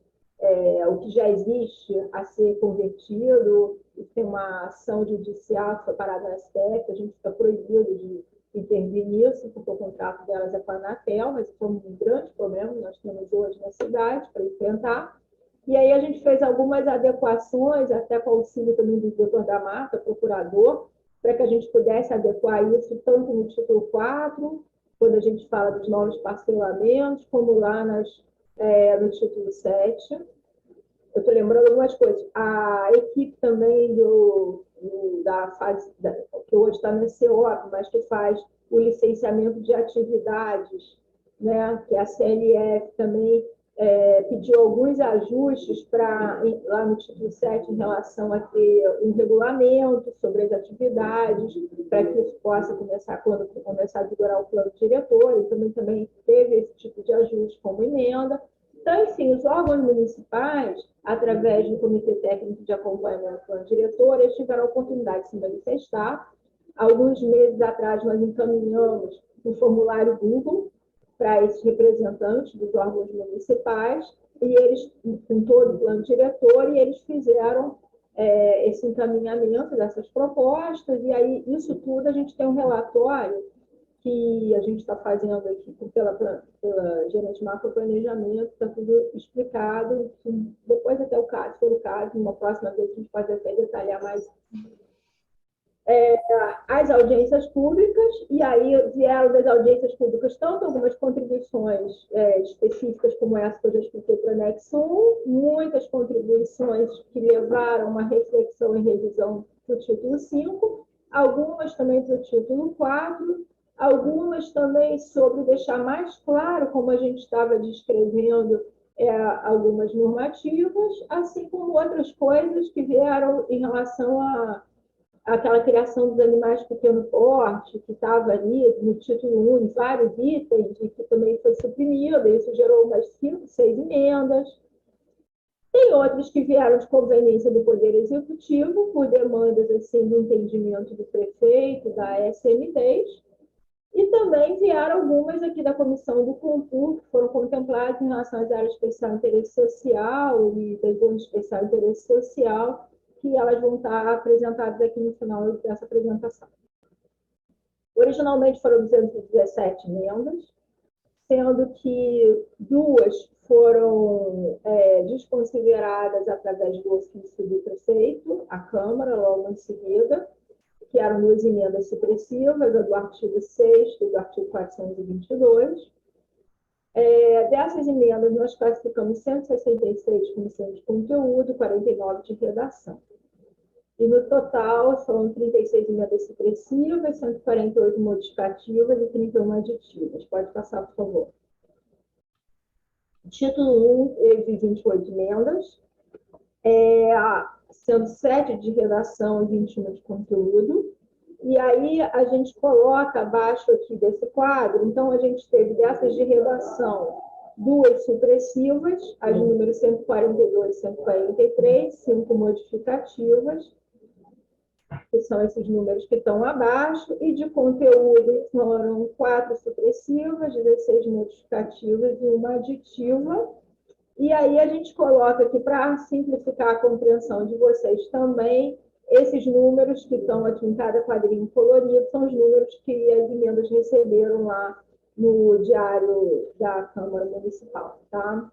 o que já existe a ser convertido, e tem uma ação judicial que foi parada no STF, a gente fica proibido de intervir nisso, porque o contrato delas é com a Anatel, mas isso é um grande problema que nós temos hoje na cidade para enfrentar. E aí a gente fez algumas adequações, até com o auxílio também do doutor da Mata, procurador, para que a gente pudesse adequar isso tanto no título 4, quando a gente fala dos novos parcelamentos, como lá no título 7. Eu estou lembrando algumas coisas. A equipe também da fase, que hoje está no CEOP, mas que faz o licenciamento de atividades, né? Que a CLF também pediu alguns ajustes lá no título 7 em relação a ter um regulamento sobre as atividades, para que isso possa começar quando começar a vigorar o plano diretor, e também teve esse tipo de ajuste como emenda. Então, enfim, os órgãos municipais, através do Comitê Técnico de Acompanhamento do Plano Diretor, eles tiveram a oportunidade de se manifestar. Alguns meses atrás, nós encaminhamos um formulário Google para esses representantes dos órgãos municipais, e eles, com todo o plano diretor, e eles fizeram esse encaminhamento dessas propostas, e aí, isso tudo, a gente tem um relatório que a gente está fazendo aqui pela gerente de macroplanejamento, está tudo explicado, depois até o caso, se for o caso, numa próxima vez a gente pode até detalhar mais as audiências públicas, e aí vieram das audiências públicas tanto algumas contribuições específicas, como essa que eu já expliquei para o anexo 1, muitas contribuições que levaram a uma reflexão e revisão do título 5, algumas também para o título 4, algumas também sobre deixar mais claro, como a gente estava descrevendo, algumas normativas, assim como outras coisas que vieram em relação aquela criação dos animais de pequeno porte, que estava ali no título 1, em vários itens, e que também foi suprimida, isso gerou umas 5, 6 emendas. Tem outras que vieram de conveniência do Poder Executivo, por demandas assim, do entendimento do prefeito, da SMDs, e também vieram algumas aqui da Comissão do Compur, que foram contempladas em relação às áreas de especial interesse social e das zonas de especial interesse social, que elas vão estar apresentadas aqui no final dessa apresentação. Originalmente foram 217 emendas, sendo que 2 foram desconsideradas através do ofício do prefeito, à Câmara, logo em seguida, que eram 2 emendas supressivas, a do artigo 6º e do artigo 422. Dessas emendas, nós classificamos 166 de comissão de conteúdo, 49 de redação. E, no total, são 36 emendas supressivas, 148 modificativas e 31 aditivas. Pode passar, por favor. Título 1 teve 28 emendas, sendo 7 de redação e 21 de conteúdo. E aí a gente coloca abaixo aqui desse quadro, então a gente teve dessas de redação 2 supressivas, as números 142 e 143, 5 modificativas, que são esses números que estão abaixo, e de conteúdo foram 4 supressivas, 16 modificativas e 1 aditiva. E aí a gente coloca aqui, para simplificar a compreensão de vocês também, esses números que estão aqui em cada quadrinho colorido são os números que as emendas receberam lá no diário da Câmara Municipal, tá?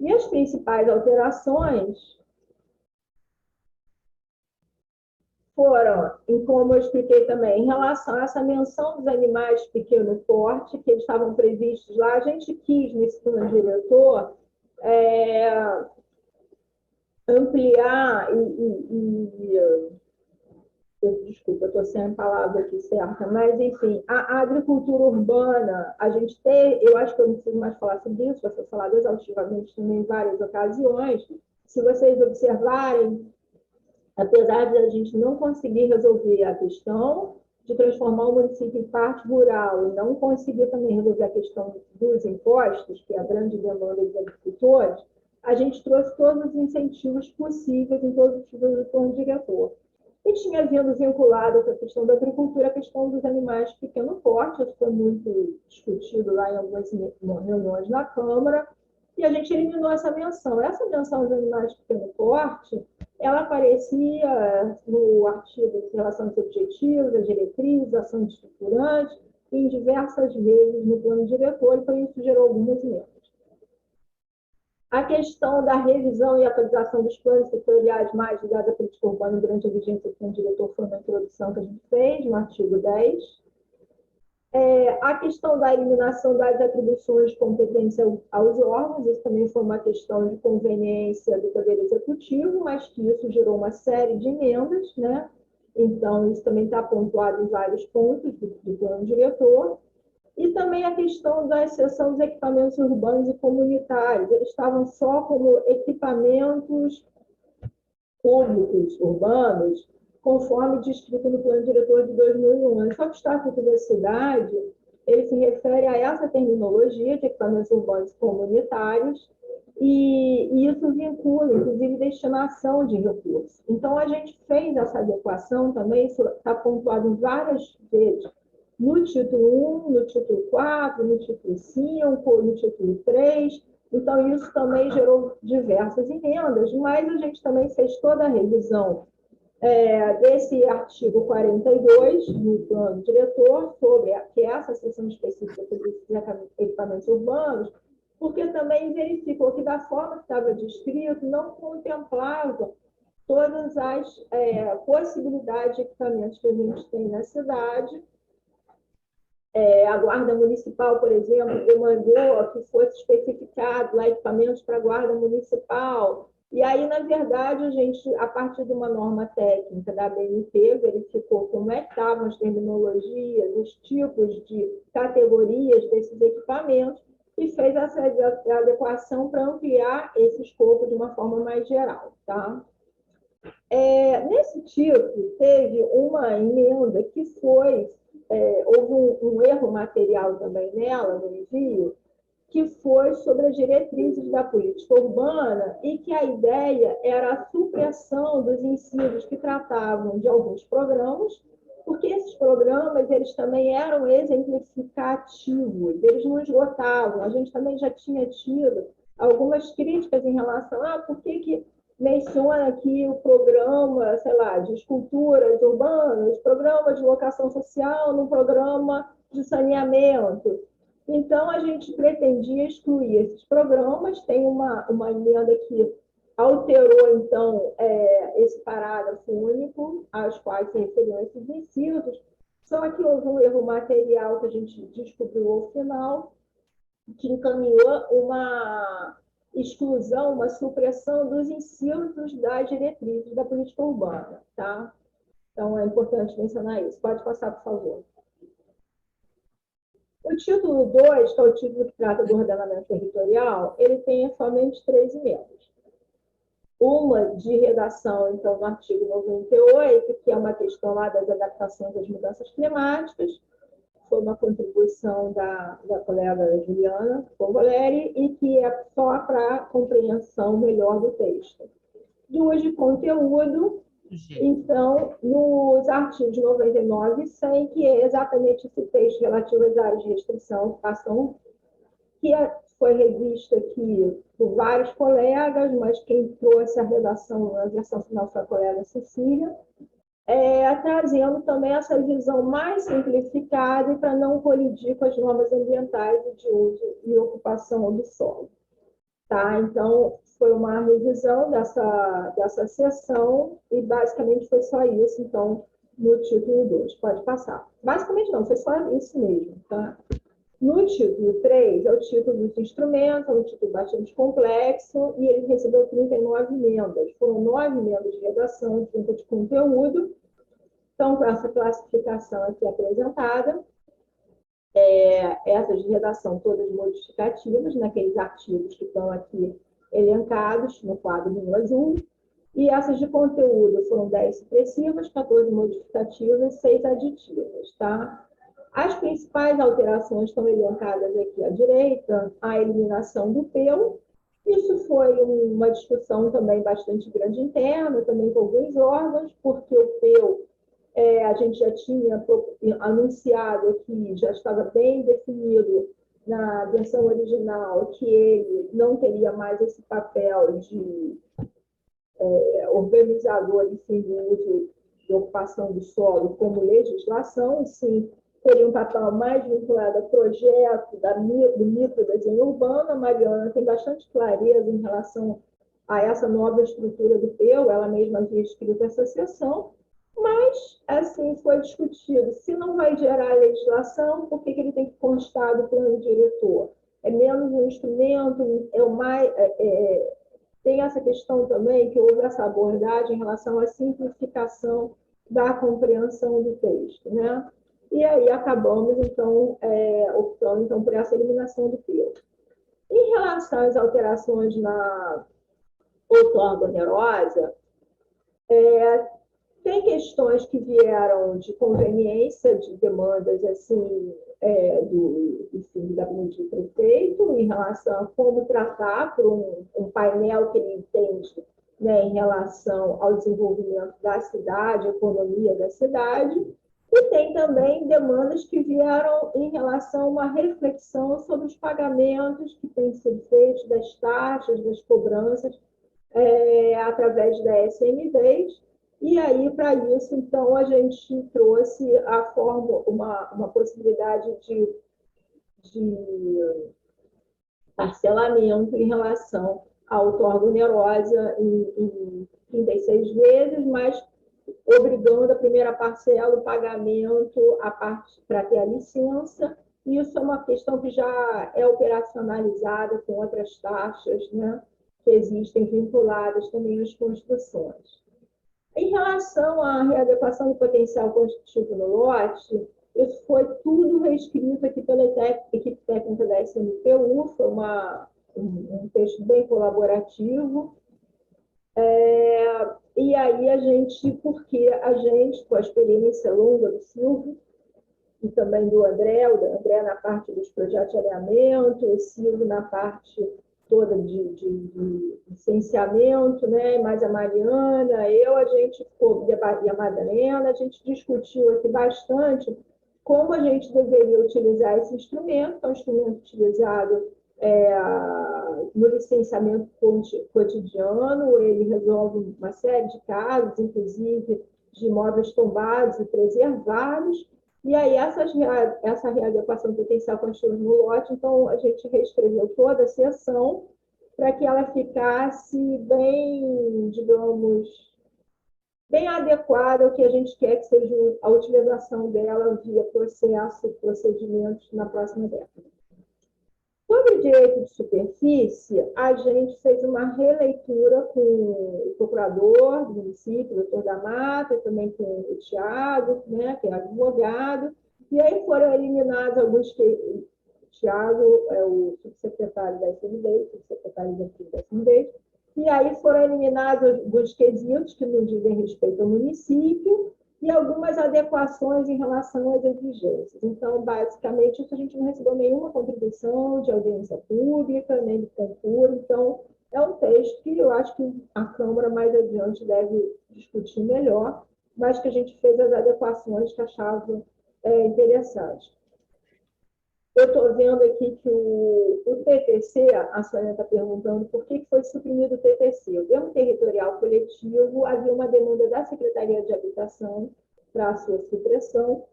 E as principais alterações foram, como eu expliquei também, em relação a essa menção dos animais de pequeno porte, que eles estavam previstos lá, a gente quis, nesse plano diretor, ampliar desculpa, estou sem a palavra aqui certa, mas, enfim, a agricultura urbana, a gente tem, eu acho que eu não preciso mais falar sobre isso, já foi falado exaustivamente também em várias ocasiões. Se vocês observarem, apesar de a gente não conseguir resolver a questão de transformar o município em parte rural e não conseguir também resolver a questão dos impostos, que é a grande demanda dos agricultores, a gente trouxe todos os incentivos possíveis em todos os títulos do plano diretor. E tinha vindo vinculado com a questão da agricultura, a questão dos animais de pequeno porte, isso foi muito discutido lá em algumas reuniões na Câmara, e a gente eliminou essa menção. Essa menção dos animais de pequeno porte, ela aparecia no artigo de relação aos objetivos, as diretrizes, ações estruturantes, e em diversas vezes no plano diretor, então isso gerou algumas emendas. A questão da revisão e atualização dos planos setoriais mais ligados à política urbana durante a vigência do plano diretor foi uma introdução que a gente fez no artigo 10. A questão da eliminação das atribuições de competência aos órgãos, isso também foi uma questão de conveniência do Poder Executivo, mas que isso gerou uma série de emendas, né? Então, isso também está pontuado em vários pontos do plano diretor. E também a questão da exceção dos equipamentos urbanos e comunitários. Eles estavam só como equipamentos públicos, urbanos, conforme descrito no plano diretor de 2001. Só que o Estatuto da Cidade, ele se refere a essa terminologia de equipamentos urbanos e comunitários, e isso vincula, inclusive, destinação de recursos. Então, a gente fez essa adequação também, isso está pontuado várias vezes, no título 1, no título 4, no título 5, no título 3. Então, isso também gerou diversas emendas, mas a gente também fez toda a revisão desse artigo 42 do plano diretor, sobre que essa seção específica sobre os equipamentos urbanos, porque também verificou que, da forma que estava descrito, não contemplava todas as possibilidades de equipamentos que a gente tem na cidade. A Guarda Municipal, por exemplo, demandou que fosse especificado lá equipamentos para a Guarda Municipal. E aí, na verdade, a gente, a partir de uma norma técnica da ABNT, verificou como é que estavam as terminologias, os tipos de categorias desses equipamentos e fez essa adequação para ampliar esse escopo de uma forma mais geral, tá? Nesse título, teve uma emenda que houve um erro material também nela, no envio, que foi sobre as diretrizes da política urbana e que a ideia era a supressão dos incisos que tratavam de alguns programas, porque esses programas eles também eram exemplificativos, eles não esgotavam. A gente também já tinha tido algumas críticas em relação a por que menciona aqui o programa, sei lá, de esculturas urbanas, programa de locação social no programa de saneamento. Então, a gente pretendia excluir esses programas. Tem uma emenda que alterou, então, esse parágrafo único, aos quais se referiam esses incisos, só que houve um erro material que a gente descobriu ao final, que encaminhou uma exclusão, uma supressão dos incisos das diretrizes da política urbana. Tá? Então, é importante mencionar isso. Pode passar, por favor. O título 2, que é o título que trata do ordenamento territorial, ele tem somente 3 emendas. Uma de redação, então, no artigo 98, que é uma questão lá das adaptações às mudanças climáticas, foi uma contribuição da colega Juliana Convoleri, e que é só para compreensão melhor do texto. 2 de conteúdo. Então, nos artigos 99 e 100, que é exatamente esse texto relativo às áreas de restrição, ocupação, que foi revista aqui por vários colegas, mas quem trouxe a redação, a versão final foi a colega Cecília, trazendo também essa visão mais simplificada e para não colidir com as normas ambientais de uso e ocupação do solo. Tá? Então, foi uma revisão dessa sessão e, basicamente, foi só isso, então, no título 2. Pode passar. Basicamente, não, foi só isso mesmo. Tá? No título 3, é o título dos instrumentos, é um título bastante complexo, e ele recebeu 39 emendas. Foram 9 emendas de redação, 30 de conteúdo. Então, com essa classificação aqui apresentada, essas de redação todas modificativas, naqueles artigos que estão aqui elencados no quadro do azul, e essas de conteúdo foram 10 supressivas, 14 modificativas e 6 aditivas. Tá? As principais alterações estão elencadas aqui à direita: a eliminação do PEU. Isso foi uma discussão também bastante grande interna, também com alguns órgãos, porque o PEU a gente já tinha anunciado que já estava bem definido na versão original que ele não teria mais esse papel de organizador, enfim, do uso de ocupação do solo como legislação, e sim teria um papel mais vinculado a projeto do microdesenho urbano. A Mariana tem bastante clareza em relação a essa nova estrutura do PEU, ela mesma havia escrito essa seção, mas, assim, foi discutido. Se não vai gerar legislação, por que ele tem que constar do plano diretor? É menos um instrumento, tem essa questão também, que houve essa abordagem em relação à simplificação da compreensão do texto. Né? E aí acabamos, então, optando então, por essa eliminação do PEU. Em relação às alterações na outorga onerosa, tem questões que vieram de conveniência, de demandas assim, do gabinete do prefeito, em relação a como tratar por um painel que ele entende, né, em relação ao desenvolvimento da cidade, economia da cidade, e tem também demandas que vieram em relação a uma reflexão sobre os pagamentos que têm sido feitos, das taxas, das cobranças, através da SMVs. E aí, para isso, então, a gente trouxe uma possibilidade de parcelamento em relação à outorga onerosa em 36 vezes, mas obrigando a primeira parcela, o pagamento para ter a licença. Isso é uma questão que já é operacionalizada com outras taxas, né, que existem vinculadas também às construções. Em relação à readequação do potencial construtivo no lote, isso foi tudo reescrito aqui pela equipe técnica da SMPU, foi um texto bem colaborativo. E aí a gente, porque a gente, com a experiência longa do Silvio, e também do André, o André na parte dos projetos de alinhamento, o Silvio na parte toda de licenciamento, né? Mais a Mariana, a gente ficou, e a Madalena, a gente discutiu aqui bastante como a gente deveria utilizar esse instrumento, que é um instrumento utilizado no licenciamento cotidiano, ele resolve uma série de casos, inclusive de imóveis tombados e preservados, e aí essa readequação potencial continua no lote, então a gente reescreveu toda a seção para que ela ficasse bem, digamos, bem adequada ao que a gente quer que seja a utilização dela via procedimentos na próxima década. Sobre direito de superfície, a gente fez uma releitura com o procurador do município, o doutor da Mata, e também com o Tiago, né, que é advogado, e aí foram eliminados alguns que o Tiago é o subsecretário da SMD, subsecretário da SMD, e aí foram eliminados alguns quesitos que não dizem respeito ao município, e algumas adequações em relação às exigências. Então, basicamente, isso a gente não recebeu nenhuma contribuição de audiência pública, nem de concurso. Então, é um texto que eu acho que a Câmara mais adiante deve discutir melhor, mas que a gente fez as adequações que achava interessantes. Eu estou vendo aqui que o TTC, a Sônia está perguntando por que foi suprimido o TTC. O termo territorial coletivo, havia uma demanda da Secretaria de Habitação para a sua supressão,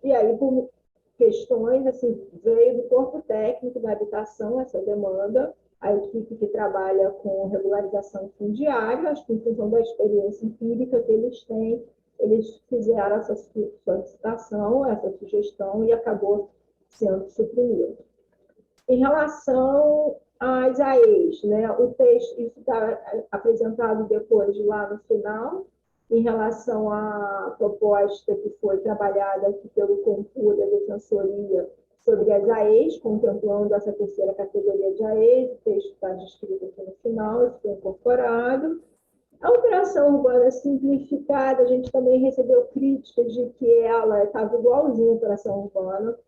e aí, por questões, assim, veio do corpo técnico da habitação essa demanda, a equipe que trabalha com regularização fundiária, acho que em função da experiência empírica que eles têm, eles fizeram essa solicitação, essa sugestão, e acabou sendo suprimido. Em relação às AEs, né, o texto, isso está apresentado depois, lá no final, em relação à proposta que foi trabalhada aqui pelo concurso da Defensoria sobre as AEs, contemplando essa terceira categoria de AEs, o texto está descrito aqui no final, isso foi incorporado. A operação urbana simplificada, a gente também recebeu críticas de que ela estava igualzinha à operação urbana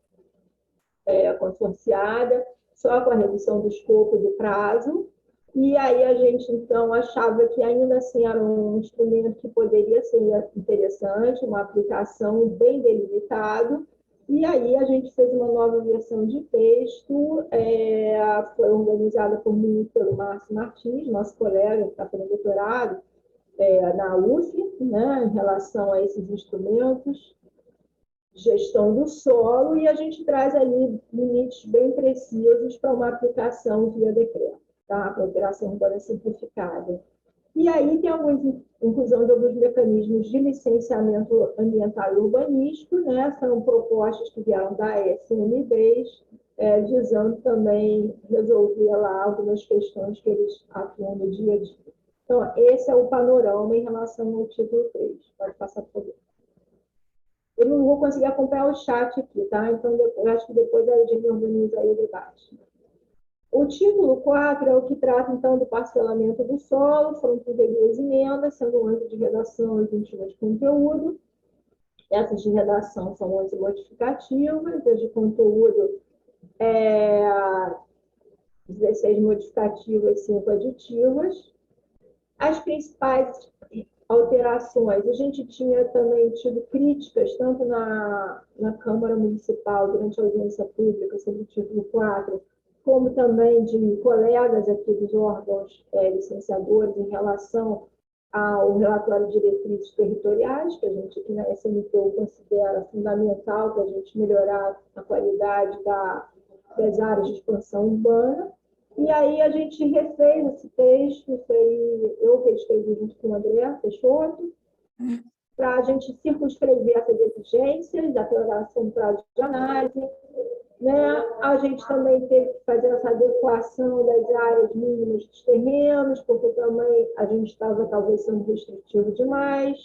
consorciada, só com a redução do escopo e do prazo. E aí a gente, então, achava que ainda assim era um instrumento que poderia ser interessante, uma aplicação bem delimitada. E aí a gente fez uma nova versão de texto, foi organizada por mim, pelo Márcio Martins, nosso colega que está fazendo doutorado na UF, né, em relação a esses instrumentos, gestão do solo, e a gente traz ali limites bem precisos para uma aplicação via decreto, tá? Para a operação urbana simplificada. E aí tem inclusão de alguns mecanismos de licenciamento ambiental e urbanístico, né? São propostas que vieram da SMBs, visando também resolver lá algumas questões que eles atuam no dia a dia. Então, esse é o panorama em relação ao título 3. Pode passar, por favor. Eu não vou conseguir acompanhar o chat aqui, tá? Então, eu acho que depois a gente organiza aí o debate. O título 4 é o que trata, então, do parcelamento do solo. Foram 32 emendas, sendo 11 de redação e 21 de conteúdo. Essas de redação são 11 modificativas, as de conteúdo 16 modificativas e 5 aditivas. As principais alterações, a gente tinha também tido críticas, tanto na Câmara Municipal, durante a audiência pública, sobre o título 4, como também de colegas aqui dos órgãos licenciadores em relação ao relatório de diretrizes territoriais, que a gente aqui na SMTU considera fundamental para a gente melhorar a qualidade das áreas de expansão urbana. E aí a gente refez esse texto, eu que escrevi junto com o André Peixoto, para a gente circunscrever essas exigências, a aceleração do prazo de análise, né? A gente também teve que fazer essa adequação das áreas mínimas dos terrenos, porque também a gente estava talvez sendo restritivo demais.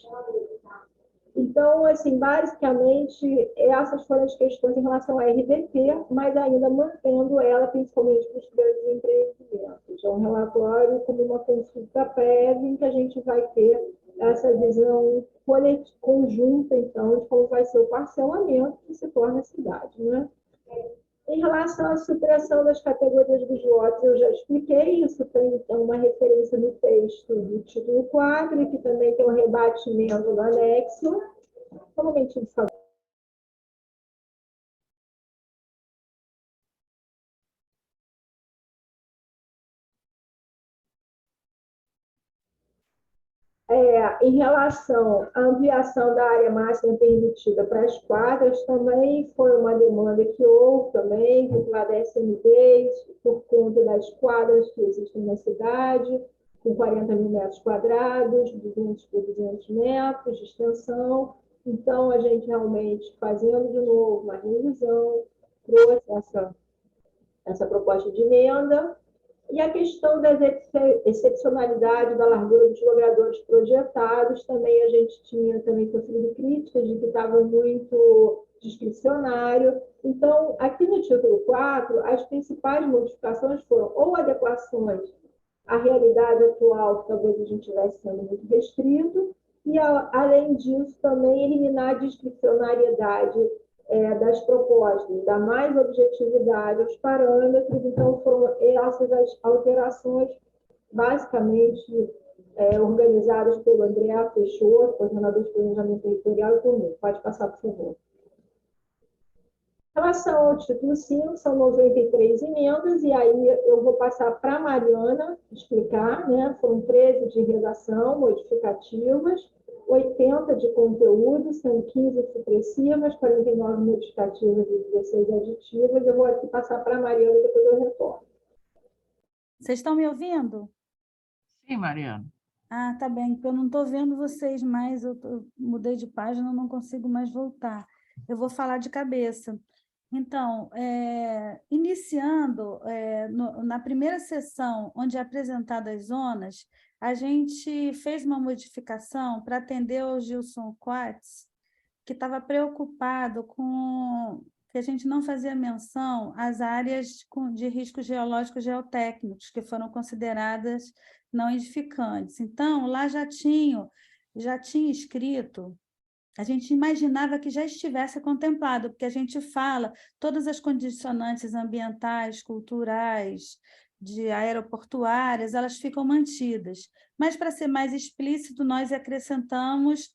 E Então, assim, basicamente, essas foram as questões em relação à RDP, mas ainda mantendo ela, principalmente para os grandes empreendimentos. É um relatório como uma consulta prévia em que a gente vai ter essa visão conjunta, então, de como vai ser o parcelamento que se torna a cidade, né? Em relação à supressão das categorias dos lotes, eu já expliquei, isso tem, então, uma referência no texto do título 4, e que também tem um rebatimento no anexo. Só um momentinho, por favor. Em relação à ampliação da área máxima permitida para as quadras, também foi uma demanda que houve também, vinculada à SMDs, por conta das quadras que existem na cidade, com 40 mil metros quadrados, 200 por 200 metros de extensão. Então, a gente realmente, fazendo de novo uma revisão, trouxe essa proposta de emenda. E a questão da excepcionalidade da largura dos logradouros projetados, também a gente tinha também sofrido críticas de que estava muito discricionário. Então, aqui no título 4, as principais modificações foram ou adequações à realidade atual, que talvez a gente estivesse sendo muito restrito, e, além disso, também eliminar a discricionariedade das propostas, dar mais objetividade aos parâmetros. Então, foram essas as alterações, basicamente, organizadas pelo André Peixoto, coordenador de planejamento territorial, e comigo. Pode passar, por favor. Em relação ao título 5, são 93 emendas, e aí eu vou passar para a Mariana explicar, né? Foram 13 de redação, modificativas, 80 de conteúdo, são 15 supressivas, 49 modificativas e 16 aditivas. Eu vou aqui passar para a Mariana e depois eu retorno. Vocês estão me ouvindo? Sim, Mariana. Ah, tá bem, porque eu não estou vendo vocês mais, eu mudei de página, não consigo mais voltar. Eu vou falar de cabeça. Então, iniciando na primeira sessão, onde é apresentadas as zonas, a gente fez uma modificação para atender ao Gilson Quartz, que estava preocupado com que a gente não fazia menção às áreas de riscos geológicos geotécnicos, que foram consideradas não edificantes. Então, lá já tinha escrito, a gente imaginava que já estivesse contemplado, porque a gente fala todas as condicionantes ambientais, culturais, de aeroportuárias, elas ficam mantidas. Mas, para ser mais explícito, nós acrescentamos,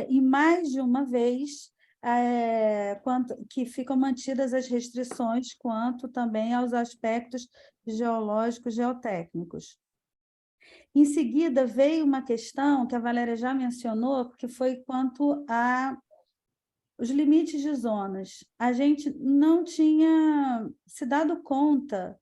e mais de uma vez, que ficam mantidas as restrições quanto também aos aspectos geológicos, geotécnicos. Em seguida, veio uma questão que a Valéria já mencionou, que foi quanto aos limites de zonas. A gente não tinha se dado conta,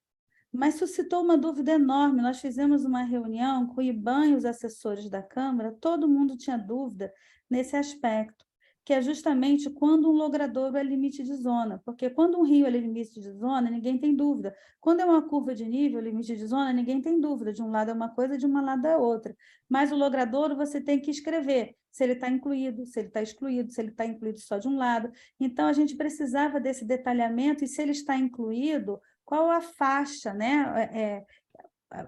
mas suscitou uma dúvida enorme. Nós fizemos uma reunião com o IBAN e os assessores da Câmara, todo mundo tinha dúvida nesse aspecto, que é justamente quando um logradouro é limite de zona, porque quando um rio é limite de zona, ninguém tem dúvida. Quando é uma curva de nível, limite de zona, ninguém tem dúvida. De um lado é uma coisa, de um lado é outra. Mas o logradouro, você tem que escrever se ele está incluído, se ele está excluído, se ele está incluído só de um lado. Então, a gente precisava desse detalhamento, e se ele está incluído, qual a faixa, né?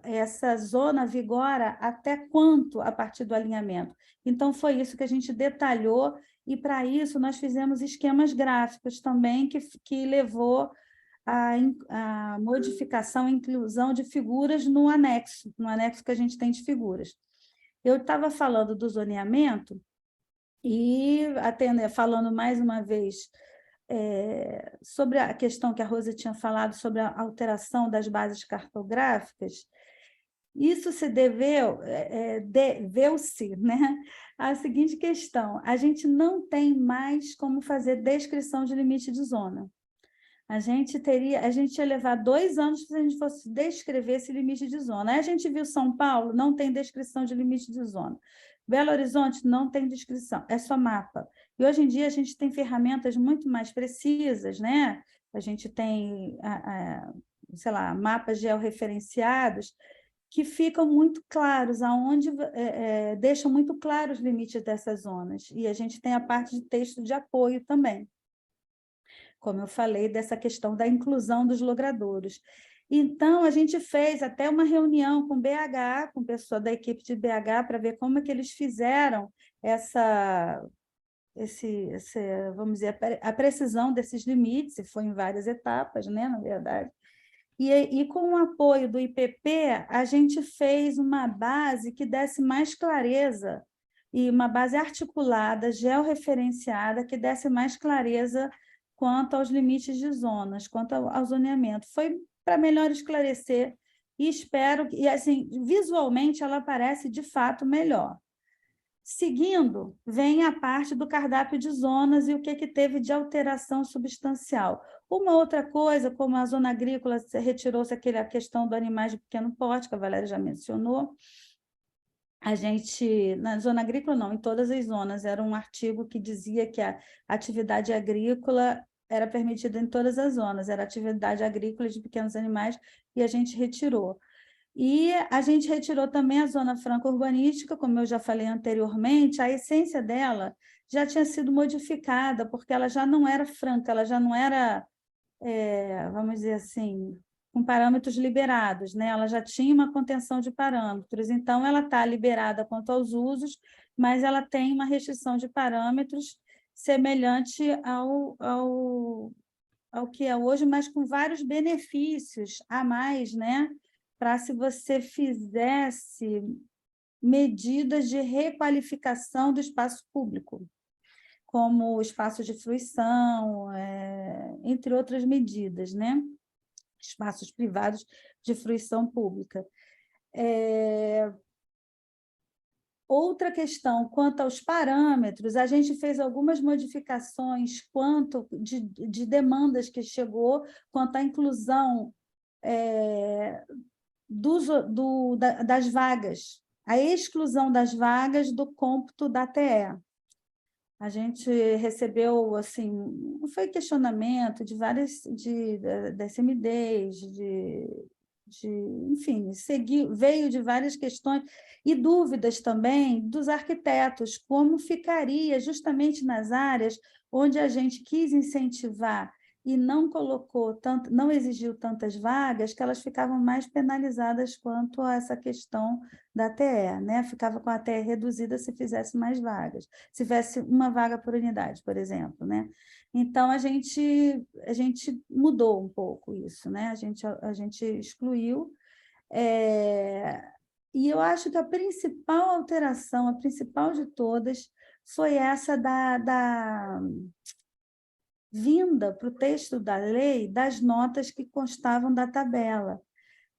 Essa zona vigora até quanto a partir do alinhamento. Então, foi isso que a gente detalhou, e, para isso, nós fizemos esquemas gráficos também, que levou à modificação e inclusão de figuras no anexo que a gente tem de figuras. Eu estava falando do zoneamento, e falando mais uma vez sobre a questão que a Rosa tinha falado sobre a alteração das bases cartográficas. Isso se deveu-se, né, à seguinte questão: a gente não tem mais como fazer descrição de limite de zona. A gente ia levar 2 anos se a gente fosse descrever esse limite de zona. Aí a gente viu São Paulo, não tem descrição de limite de zona. Belo Horizonte não tem descrição, é só mapa. E hoje em dia a gente tem ferramentas muito mais precisas, né? A gente tem, sei lá, mapas georreferenciados, que ficam muito claros, aonde deixam muito claros os limites dessas zonas. E a gente tem a parte de texto de apoio também, como eu falei, dessa questão da inclusão dos logradouros. Então, a gente fez até uma reunião com BH, com pessoa da equipe de BH, para ver como é que eles fizeram vamos dizer, a precisão desses limites, e foi em várias etapas, né, na verdade. E com o apoio do IPP, a gente fez uma base que desse mais clareza, e uma base articulada, georreferenciada, que desse mais clareza quanto aos limites de zonas, quanto ao zoneamento. Foi para melhor esclarecer, e espero que, assim, visualmente, ela parece de fato melhor. Seguindo, vem a parte do cardápio de zonas e o que teve de alteração substancial. Uma outra coisa, como a zona agrícola, retirou-se a questão do animais de pequeno porte, que a Valéria já mencionou, a gente, na zona agrícola não, em todas as zonas, era um artigo que dizia que a atividade agrícola era permitida em todas as zonas, era atividade agrícola de pequenos animais, e a gente retirou. E a gente retirou também a zona franco-urbanística, como eu já falei anteriormente, a essência dela já tinha sido modificada, porque ela já não era franca, ela já não era, vamos dizer assim, com parâmetros liberados, né? Ela já tinha uma contenção de parâmetros, então ela está liberada quanto aos usos, mas ela tem uma restrição de parâmetros semelhante ao que é hoje, mas com vários benefícios a mais, né? Para se você fizesse medidas de requalificação do espaço público, como espaço de fruição, entre outras medidas, né? Espaços privados de fruição pública. Outra questão, quanto aos parâmetros, a gente fez algumas modificações quanto de demandas que chegou, quanto à inclusão das vagas, a exclusão das vagas do cômputo da TE. A gente recebeu, assim, foi questionamento de várias, da SMDs, enfim, veio de várias questões e dúvidas também dos arquitetos, como ficaria justamente nas áreas onde a gente quis incentivar e não exigiu tantas vagas, que elas ficavam mais penalizadas quanto a essa questão da TE, né? Ficava com a TE reduzida se fizesse mais vagas, se tivesse uma vaga por unidade, por exemplo, né? Então, a gente mudou um pouco isso, né? A gente excluiu, e eu acho que a principal alteração, a principal de todas, foi essa da vinda para o texto da lei das notas que constavam da tabela.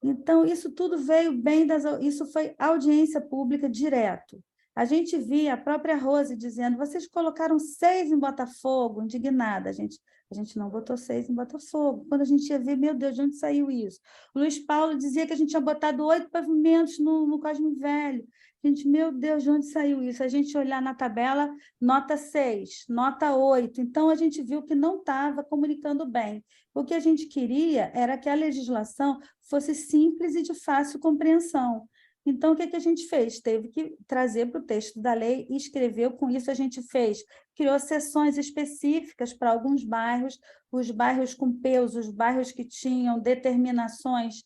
Então, isso tudo veio bem isso foi audiência pública direto. A gente via a própria Rose dizendo: vocês colocaram 6 em Botafogo, indignada. A gente não botou 6 em Botafogo. Quando a gente ia ver, meu Deus, de onde saiu isso? O Luiz Paulo dizia que a gente tinha botado 8 pavimentos no Cosme Velho. Gente, meu Deus, de onde saiu isso? A gente olhar na tabela, nota 6, nota 8. Então, a gente viu que não estava comunicando bem. O que a gente queria era que a legislação fosse simples e de fácil compreensão. Então, o que a gente fez? Teve que trazer para o texto da lei e escreveu. Com isso, a gente criou seções específicas para alguns bairros, os bairros com PEUs, os bairros que tinham determinações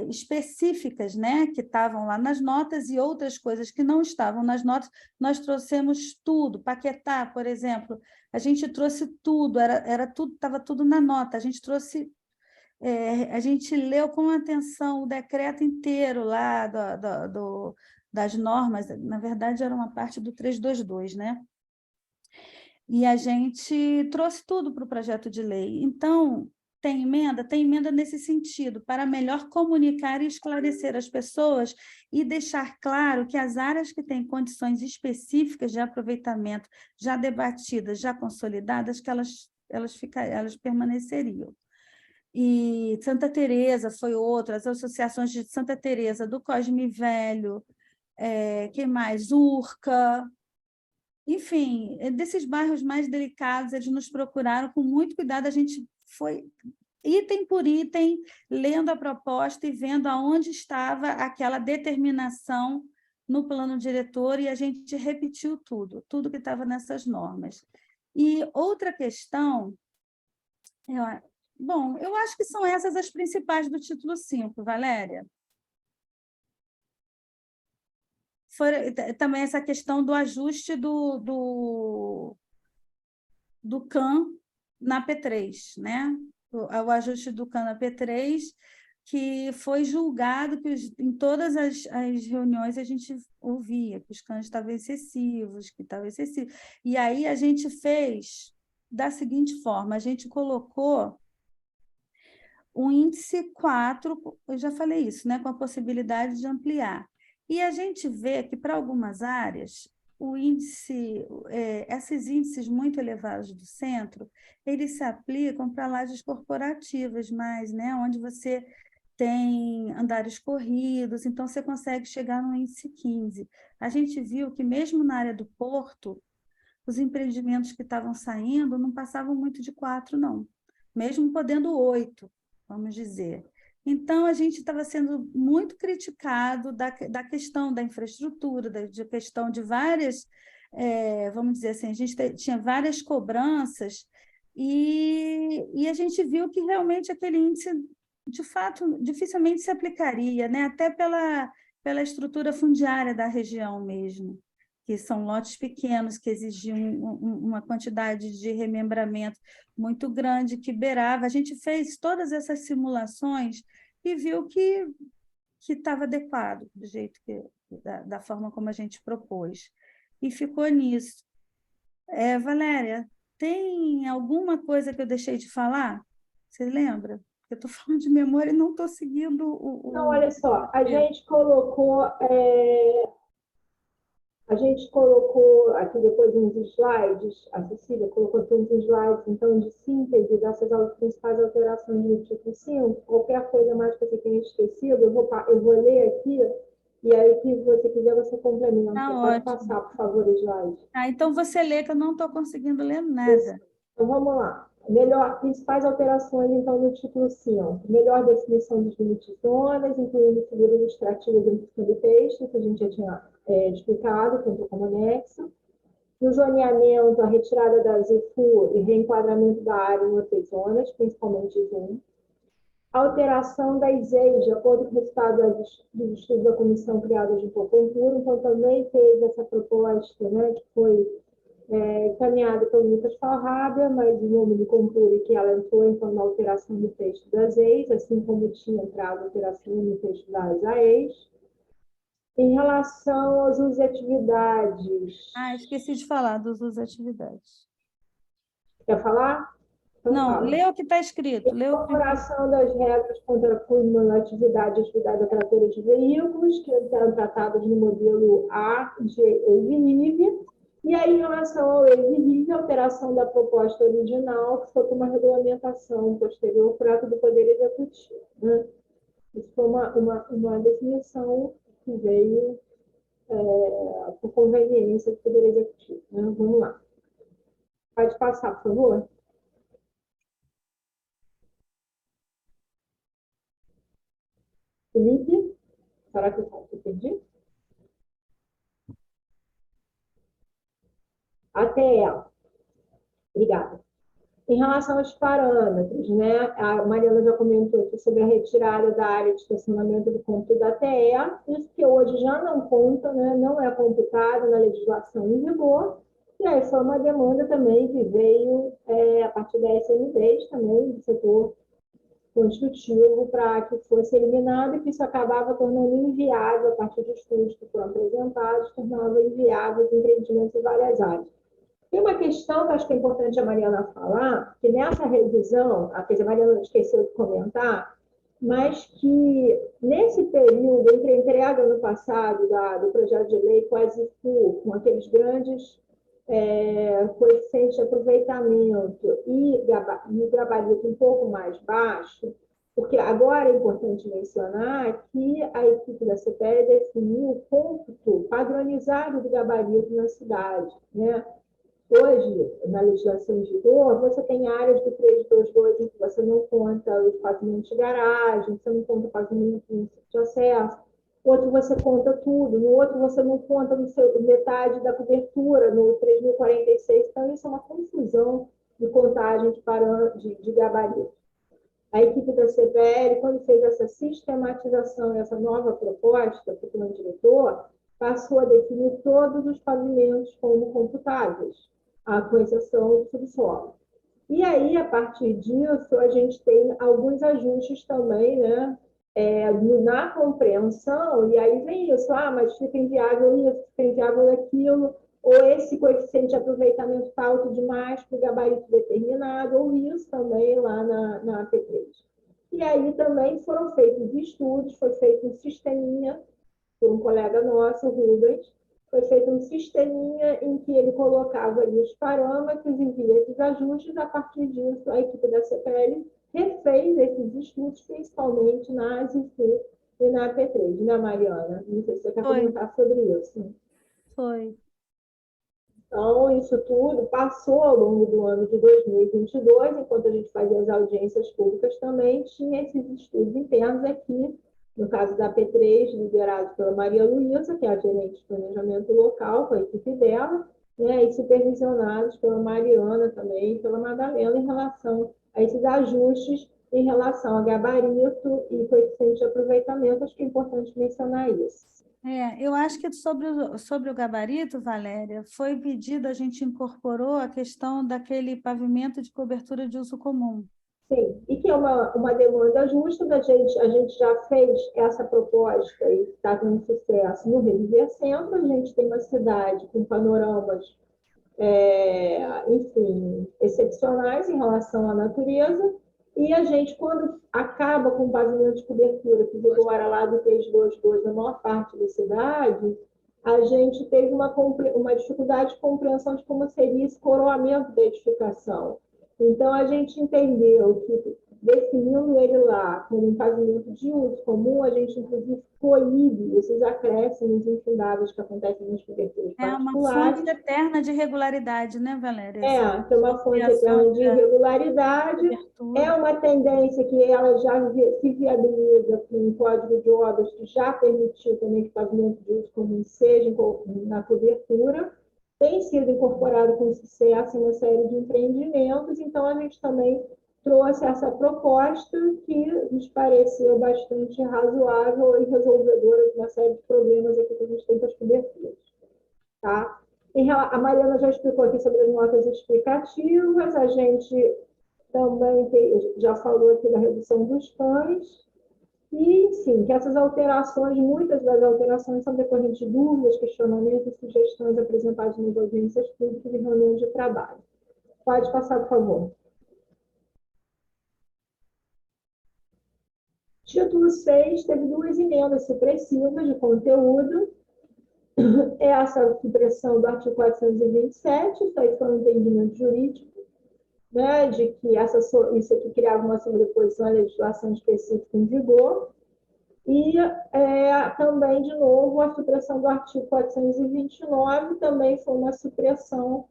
específicas, né, que estavam lá nas notas, e outras coisas que não estavam nas notas, nós trouxemos tudo. Paquetá, por exemplo, a gente trouxe tudo, estava tudo na nota, a gente trouxe, a gente leu com atenção o decreto inteiro lá das normas, na verdade era uma parte do 322, né? E a gente trouxe tudo para o projeto de lei. Então, tem emenda nesse sentido, para melhor comunicar e esclarecer as pessoas e deixar claro que as áreas que têm condições específicas de aproveitamento já debatidas, já consolidadas, que elas permaneceriam. E Santa Teresa foi outra, as associações de Santa Teresa, do Cosme Velho, quem mais? Urca. Enfim, desses bairros mais delicados, eles nos procuraram com muito cuidado, a gente foi item por item, lendo a proposta e vendo aonde estava aquela determinação no plano diretor, e a gente repetiu tudo que estava nessas normas. E outra questão, eu acho que são essas as principais do título 5, Valéria. Foi também essa questão do ajuste do CAN na P3, né? O ajuste do CAN na P3, que foi julgado que em todas as reuniões a gente ouvia que os CANs estavam excessivos, que estavam excessivos. E aí a gente fez da seguinte forma, a gente colocou o índice 4, eu já falei isso, né? Com a possibilidade de ampliar. E a gente vê que, para algumas áreas, o índice, esses índices muito elevados do centro, eles se aplicam para lajes corporativas mais, né? Onde você tem andares corridos, então você consegue chegar no índice 15. A gente viu que, mesmo na área do porto, os empreendimentos que estavam saindo não passavam muito de 4, não. Mesmo podendo 8, vamos dizer. Então, a gente estava sendo muito criticado da questão da infraestrutura, da questão de várias, vamos dizer assim, a gente tinha várias cobranças e a gente viu que realmente aquele índice, de fato, dificilmente se aplicaria, né? Até pela estrutura fundiária da região mesmo, que são lotes pequenos, que exigiam uma quantidade de remembramento muito grande, que beirava. A gente fez todas essas simulações e viu que estava adequado, do jeito da forma como a gente propôs. E ficou nisso. Valéria, tem alguma coisa que eu deixei de falar? Você lembra? Eu estou falando de memória e não estou seguindo Não, olha só, a gente colocou aqui depois uns slides, a Cecília colocou aqui uns slides, então, de síntese dessas principais alterações no título 5. Qualquer coisa mais que você tenha esquecido, eu vou ler aqui, e aí, se você quiser, você complementa. Tá Pode ótimo. passar, por favor, o slide. Então você lê, que eu não estou conseguindo ler nada. Isso. Então, vamos lá. Principais alterações, então, no título 5. Melhor definição dos limites de zonas, incluindo figura ilustrativa dentro do texto, que a gente já tinha explicado, tanto como anexo. No zoneamento, a retirada das IFU e reenquadramento da área em outras zonas, principalmente zoom. Alteração das EIs, de acordo com o resultado dos estudos da comissão criada de Infocultura. Então, também teve essa proposta, né, que foi encaminhada pelo Lucas Falrábia, mas em nome do Compure, que ela entrou, então, na alteração do texto das EIs, assim como tinha entrado a alteração no texto das AEs. Em relação aos usos e atividades... esqueci de falar dos usos e atividades. Quer falar? Então, não, fala. lê o que está escrito. Incorporação das regras contra a atividade operatória de veículos, que eram tratadas no modelo A de EIVE-RIV. E aí, em relação ao EIVE-RIV, a alteração da proposta original, que foi com uma regulamentação posterior por ato do Poder Executivo, né? Isso foi uma definição que veio por conveniência do Poder Executivo, né? Vamos lá. Pode passar, por favor. Felipe? Será que eu perdi? Até ela. Obrigada. Em relação aos parâmetros, né? A Mariana já comentou aqui sobre a retirada da área de estacionamento do cômputo da TE, isso que hoje já não conta, né? Não é computado na legislação em vigor, e aí foi uma demanda também que veio a partir da SN10 também, do setor construtivo, para que fosse eliminado, e que isso acabava tornando inviável, a partir de estudos que foram apresentados, tornava inviável os empreendimentos em várias áreas. Tem uma questão que acho que é importante a Mariana falar, que nessa revisão, a Mariana esqueceu de comentar, mas que nesse período, entre a entrega no passado do projeto de lei com as IFU, com aqueles grandes coeficientes de aproveitamento e o gabarito um pouco mais baixo, porque agora é importante mencionar que a equipe da CPE definiu o cômputo padronizado do gabarito na cidade, né? Hoje, na legislação em vigor, você tem áreas do 322 em que você não conta os pavimentos de garagem, você não conta o pavimento de acesso, outro você conta tudo, no outro você não conta metade da cobertura, no 3046, então isso é uma confusão de contagem de gabarito. A equipe da CPL, quando fez essa sistematização, essa nova proposta para o plano diretor, passou a definir todos os pavimentos como computáveis, com exceção do subsolo. E aí, a partir disso, a gente tem alguns ajustes também, né? Na compreensão, e aí vem isso, mas fica inviável isso, fica inviável aquilo, ou esse coeficiente de aproveitamento está alto demais para o gabarito determinado, ou isso também lá na AP3. E aí também foram feitos estudos, foi feito um sisteminha por um colega nosso, o Rubens, foi feito um sisteminha em que ele colocava ali os parâmetros e via esses ajustes. A partir disso, a equipe da CPL refez esses estudos, principalmente na ASICU e na AP3, né, Mariana? Não sei se você quer comentar sobre isso. Foi. Então, isso tudo passou ao longo do ano de 2022, enquanto a gente fazia as audiências públicas também, tinha esses estudos internos aqui, no caso da P3, liderado pela Maria Luísa, que é a gerente de planejamento local, com a equipe dela, né, e supervisionados pela Mariana também e pela Madalena, em relação a esses ajustes em relação a gabarito e coeficiente de aproveitamento. Acho que é importante mencionar isso. Eu acho que sobre o gabarito, Valéria, foi pedido, a gente incorporou a questão daquele pavimento de cobertura de uso comum. Sim, e que é uma demanda justa da gente. A gente já fez essa proposta e está tendo sucesso no Reviver Centro. A gente tem uma cidade com panoramas, enfim, excepcionais em relação à natureza. E a gente, quando acaba com o pavimento de cobertura, que vigora lá do 322 na maior parte da cidade, a gente teve uma dificuldade de compreensão de como seria esse coroamento da edificação. Então, a gente entendeu que, definindo ele lá como um pavimento de uso comum, a gente, inclusive, coíbe esses acréscimos infindáveis que acontecem nas coberturas particulares. É uma fonte eterna de irregularidade, né, Valéria? É uma fonte eterna de irregularidade. É uma tendência que ela já se viabiliza com o Código de Obras, que já permitiu também que o pavimento de uso comum seja na cobertura. Tem sido incorporado com sucesso em uma série de empreendimentos, então a gente também trouxe essa proposta que nos pareceu bastante razoável e resolvedora de uma série de problemas aqui que a gente tem com as coberturas. Tá? A Mariana já explicou aqui sobre as notas explicativas, a gente também já falou aqui da redução dos cães, e, enfim, que essas alterações, muitas das alterações são decorrentes de dúvidas, questionamentos e sugestões apresentadas nas audiências públicas e reuniões de trabalho. Pode passar, por favor. Título 6 teve 2 emendas supressivas de conteúdo. Essa supressão do artigo 427, isso aí foi um entendimento jurídico, né, de que isso aqui criava uma sobreposição à legislação específica em vigor. E também, de novo, a supressão do artigo 429 também foi uma supressão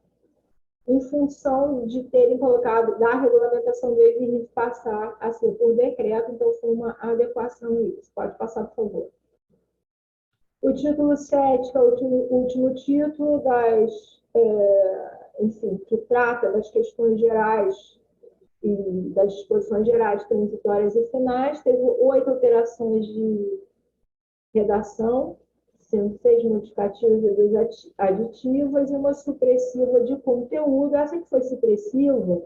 em função de terem colocado da regulamentação do EVNIF passar a ser por decreto, então foi uma adequação a isso. Pode passar, por favor. O título 7, que é o último título enfim, que trata das questões gerais e das disposições gerais transitórias e finais, teve 8 alterações de redação, sendo 6 modificativas e 2 aditivas, e uma supressiva de conteúdo. Essa que foi supressiva,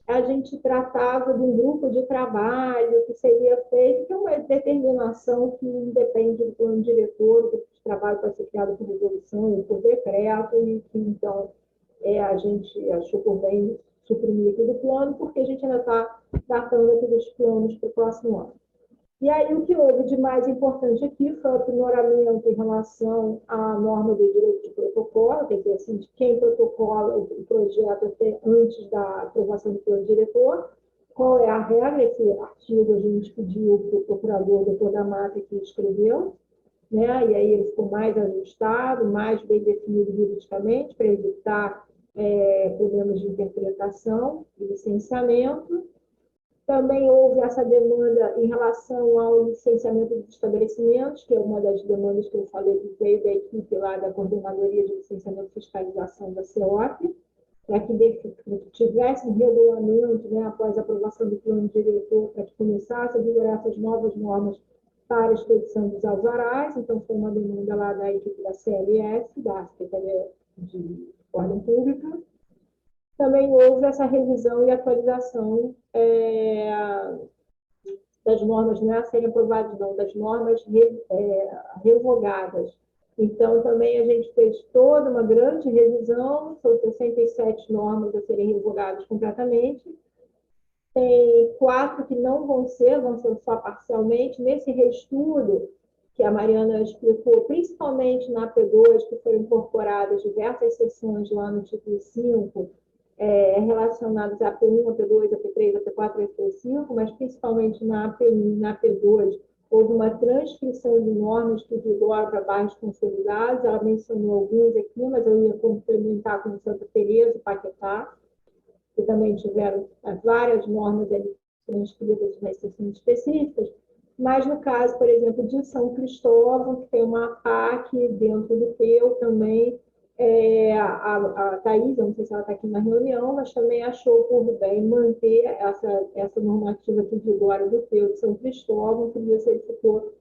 a gente tratava de um grupo de trabalho que seria feito, que é uma determinação que independe do plano diretor, o grupo de trabalho pode ser criado por resolução ou por decreto, e que, então, a gente achou por bem suprimir aqui do plano, porque a gente ainda está tratando aqui dos planos para o próximo ano. E aí, o que houve de mais importante aqui foi o aprimoramento em relação à norma do direito de protocolo, quer dizer, assim, de quem protocola o projeto até antes da aprovação do plano diretor, qual é a regra. Esse artigo a gente pediu para o procurador, doutor da Mata, que escreveu, né? E aí ele ficou mais ajustado, mais bem definido juridicamente, para evitar problemas de interpretação e licenciamento. Também houve essa demanda em relação ao licenciamento dos estabelecimentos, que é uma das demandas que eu falei que veio da equipe lá da Coordenadoria de Licenciamento e Fiscalização da CEOP, para que tivesse um regulamento, né, após a aprovação do plano diretor, para que começasse a vigorar essas novas normas para a expedição dos alvarás. Então, foi uma demanda lá da equipe da CLS, da Secretaria de Ordem Pública. Também houve essa revisão e atualização das normas, não é a serem aprovadas, não, das normas revogadas. Então, também a gente fez toda uma grande revisão, são 67 normas a serem revogadas completamente. Tem 4 que não vão ser só parcialmente. Nesse reestudo, que a Mariana explicou, principalmente na AP2, que foram incorporadas diversas seções lá no título 5, relacionados a AP1, AP2, AP3, AP4 e AP5, mas principalmente na AP1 e na AP2, houve uma transcrição de normas que vigoram para bairros consolidados. Ela mencionou alguns aqui, mas eu ia complementar com Santa Teresa e Paquetá, que também tiveram várias normas ali transcritas nas seções específicas. Mas no caso, por exemplo, de São Cristóvão, que tem uma PAC dentro do PEU também, a Thais, eu não sei se ela está aqui na reunião, mas também achou por bem manter essa normativa que vigora do PEU de São Cristóvão, que isso ficou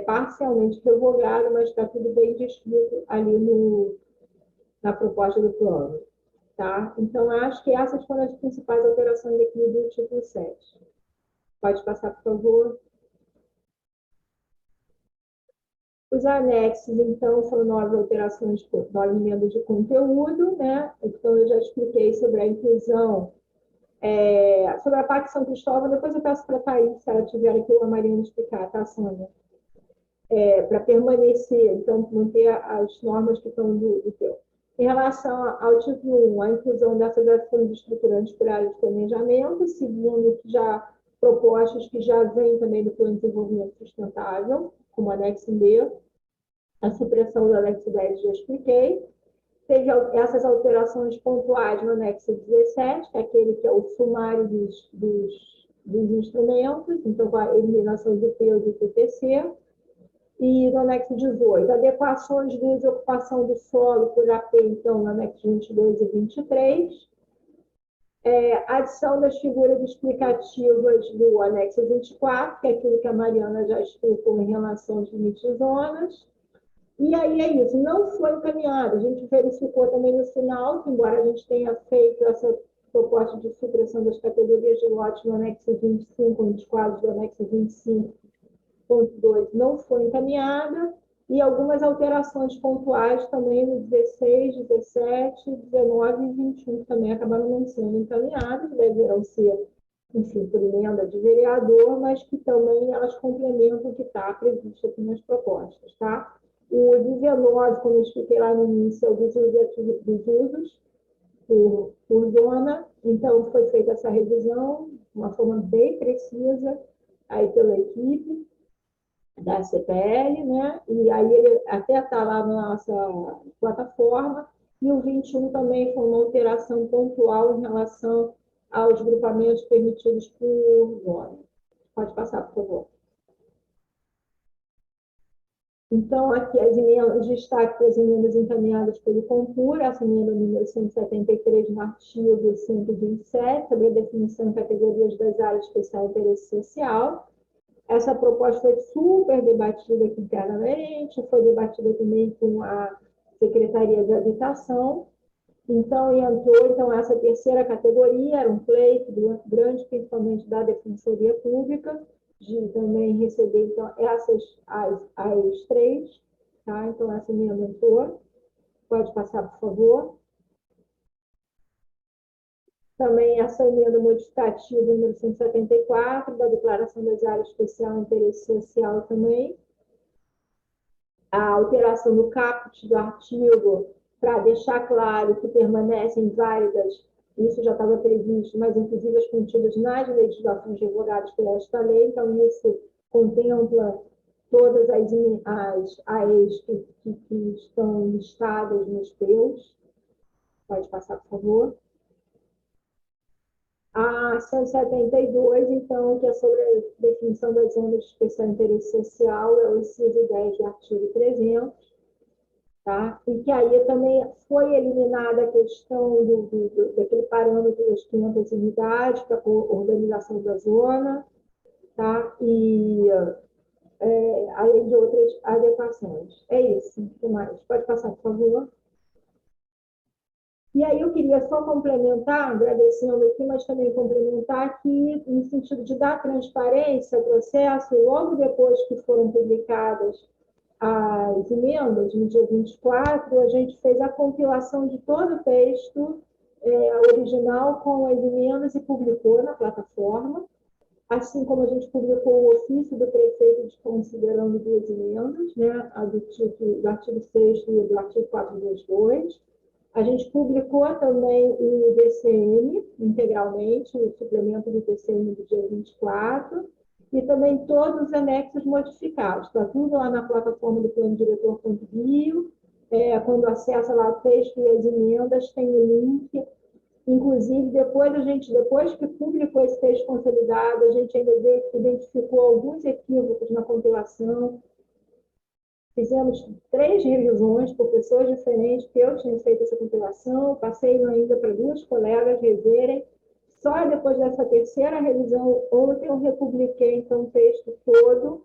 parcialmente revogado, mas está tudo bem descrito ali na proposta do plano. Tá? Então, acho que essas foram as principais alterações aqui do título 7. Pode passar, por favor. Os anexos, então, são 9 alterações, 9 emendas de conteúdo, né? Então, eu já expliquei sobre a inclusão, sobre a PAC São Cristóvão. Depois eu peço para a Thaís, se ela tiver aqui, ou a Mariana explicar, tá, Sônia? Para permanecer, então, manter as normas que estão do teu. Em relação ao título 1, a inclusão dessas ações estruturantes por área de planejamento, seguindo propostas que já vêm também do Plano de Desenvolvimento Sustentável, como anexo B, a supressão do anexo 10 já expliquei. Teve essas alterações pontuais no anexo 17, que é aquele que é o sumário dos instrumentos, então com a eliminação do PEU e do TPC. E no anexo 18, adequações de uso e ocupação do solo por AP, então, no anexo 22 e 23. Adição das figuras explicativas do anexo 24, que é aquilo que a Mariana já explicou em relação aos limites de zonas. E aí é isso, não foi encaminhado. A gente verificou também no final, que embora a gente tenha feito essa proposta de supressão das categorias de lote no anexo 25, nos quadros do anexo 25.2 não foi encaminhada, e algumas alterações pontuais também no 16, 17, 19 e 21 também acabaram não sendo encaminhadas, deverão ser, enfim, por emenda de vereador, mas que também elas complementam o que está previsto aqui nas propostas, tá? O 19, como eu expliquei lá no início, é o dos usos por zona, então foi feita essa revisão de uma forma bem precisa aí pela equipe da CPL, né? E aí ele até está lá na nossa plataforma. E o 21 também foi uma alteração pontual em relação aos grupamentos permitidos por zona. Pode passar, por favor. Então, aqui as emendas, destaque das emendas encaminhadas pelo Compur, essa emenda número 173, no artigo 127, sobre a definição de categorias das áreas de especial interesse social. Essa proposta foi super debatida aqui internamente, foi debatida também com a Secretaria de Habitação. Então, entrou essa terceira categoria, era um pleito grande, principalmente da Defensoria Pública, de também receber então, essas as 3. Tá? Então, essa emenda entrou. Pode passar, por favor. Também essa emenda modificativa número 174, da Declaração das Áreas de Especial Interesse Social também. A alteração do caput do artigo, para deixar claro que permanecem válidas, isso já estava previsto, mas inclusive as contidas nas legislações revogadas por esta lei, então isso contempla todas as AEs que estão listadas nos PEUs. Pode passar, por favor. A 172, então, que é sobre a definição das zonas de especial interesse social, é o inciso 10 do artigo 300, tá? E que aí também foi eliminada a questão daquele parâmetro das 500 unidades para a organização da zona, tá? E além de outras adequações. É isso. O que mais? Pode passar, por favor. E aí eu queria só complementar, agradecendo aqui, mas também complementar aqui no sentido de dar transparência ao processo, logo depois que foram publicadas as emendas, no dia 24, a gente fez a compilação de todo o texto original com as emendas e publicou na plataforma, assim como a gente publicou o ofício do prefeito considerando duas emendas, né, a do artigo 6º e do artigo 422. A gente publicou também o DCM integralmente, o suplemento do DCM do dia 24, e também todos os anexos modificados. Está tudo lá na plataforma do Plano Diretor.bio. Quando acessa lá o texto e as emendas, tem o link. Inclusive, depois que publicou esse texto consolidado, a gente ainda identificou alguns equívocos na compilação. Fizemos 3 revisões por pessoas diferentes, que eu tinha feito essa compilação, passei ainda para 2 colegas reverem. Só depois dessa 3ª revisão, ontem eu republiquei então, o texto todo,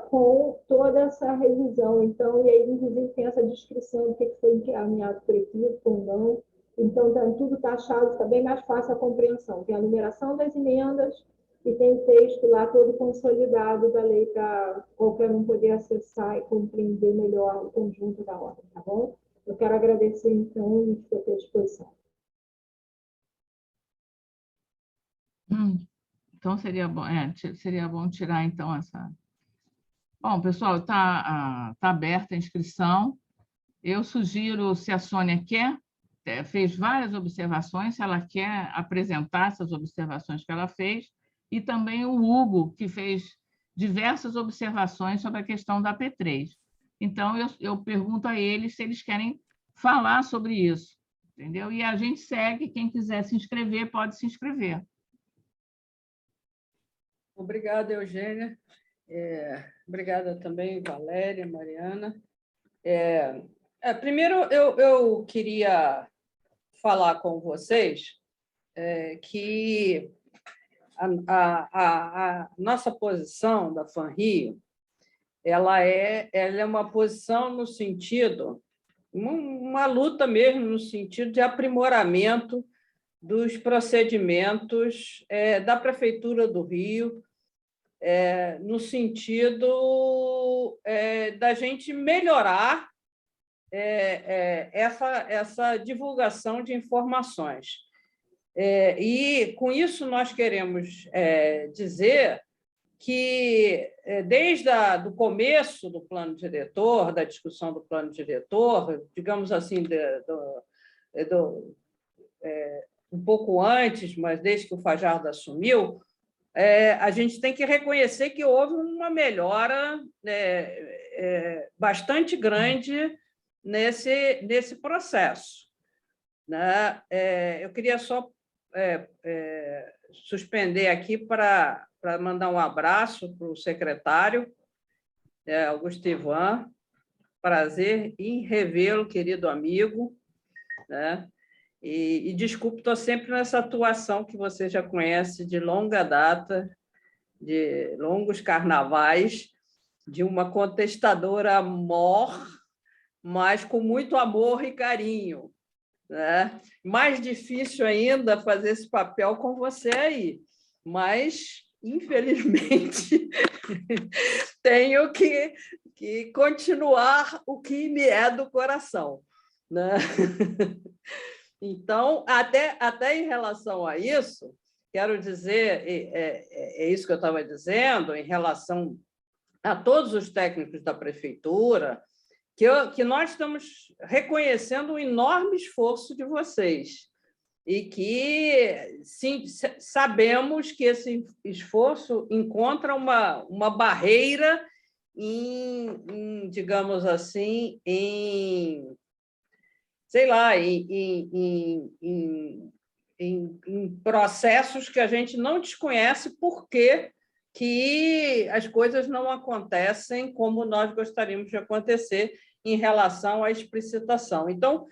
com toda essa revisão. Então, e aí, inclusive, tem essa descrição do que foi encaminhado por equívoco ou não. Então, tudo está achado, está bem mais fácil a compreensão. Tem a numeração das emendas, e tem o texto lá todo consolidado da lei para qualquer um poder acessar e compreender melhor o conjunto da ordem, tá bom? Eu quero agradecer, então, e estou à disposição. Então, seria bom tirar, então, essa... Bom, pessoal, está aberta a inscrição. Eu sugiro, se a Sônia fez várias observações, se ela quer apresentar essas observações que ela fez, e também o Hugo, que fez diversas observações sobre a questão da P3. Então, eu pergunto a eles se eles querem falar sobre isso, entendeu? E a gente segue, quem quiser se inscrever, pode se inscrever. Obrigada, Eugênia. Obrigada também, Valéria, Mariana. Primeiro, eu queria falar com vocês que a nossa posição da FANRIO, ela é uma posição no sentido, uma luta mesmo no sentido de aprimoramento dos procedimentos da Prefeitura do Rio, no sentido da gente melhorar essa divulgação de informações. E, com isso, nós queremos dizer que, desde o começo do plano diretor, da discussão do plano diretor, digamos assim, um pouco antes, mas desde que o Fajardo assumiu, a gente tem que reconhecer que houve uma melhora bastante grande nesse processo, né? Eu queria só suspender aqui para mandar um abraço para o secretário, Augusto Ivan. Prazer em revê-lo, querido amigo, né? E desculpe, estou sempre nessa atuação que você já conhece de longa data, de longos carnavais, de uma contestadora mor, mas com muito amor e carinho, né? Mais difícil ainda fazer esse papel com você aí, mas, infelizmente, tenho que continuar o que me é do coração, né? Então, até em relação a isso, quero dizer, isso que eu estava dizendo, em relação a todos os técnicos da Prefeitura, que nós estamos reconhecendo um enorme esforço de vocês e que sim, sabemos que esse esforço encontra uma barreira digamos assim, em sei lá, em processos que a gente não desconhece porque que as coisas não acontecem como nós gostaríamos de acontecer em relação à explicitação. Então,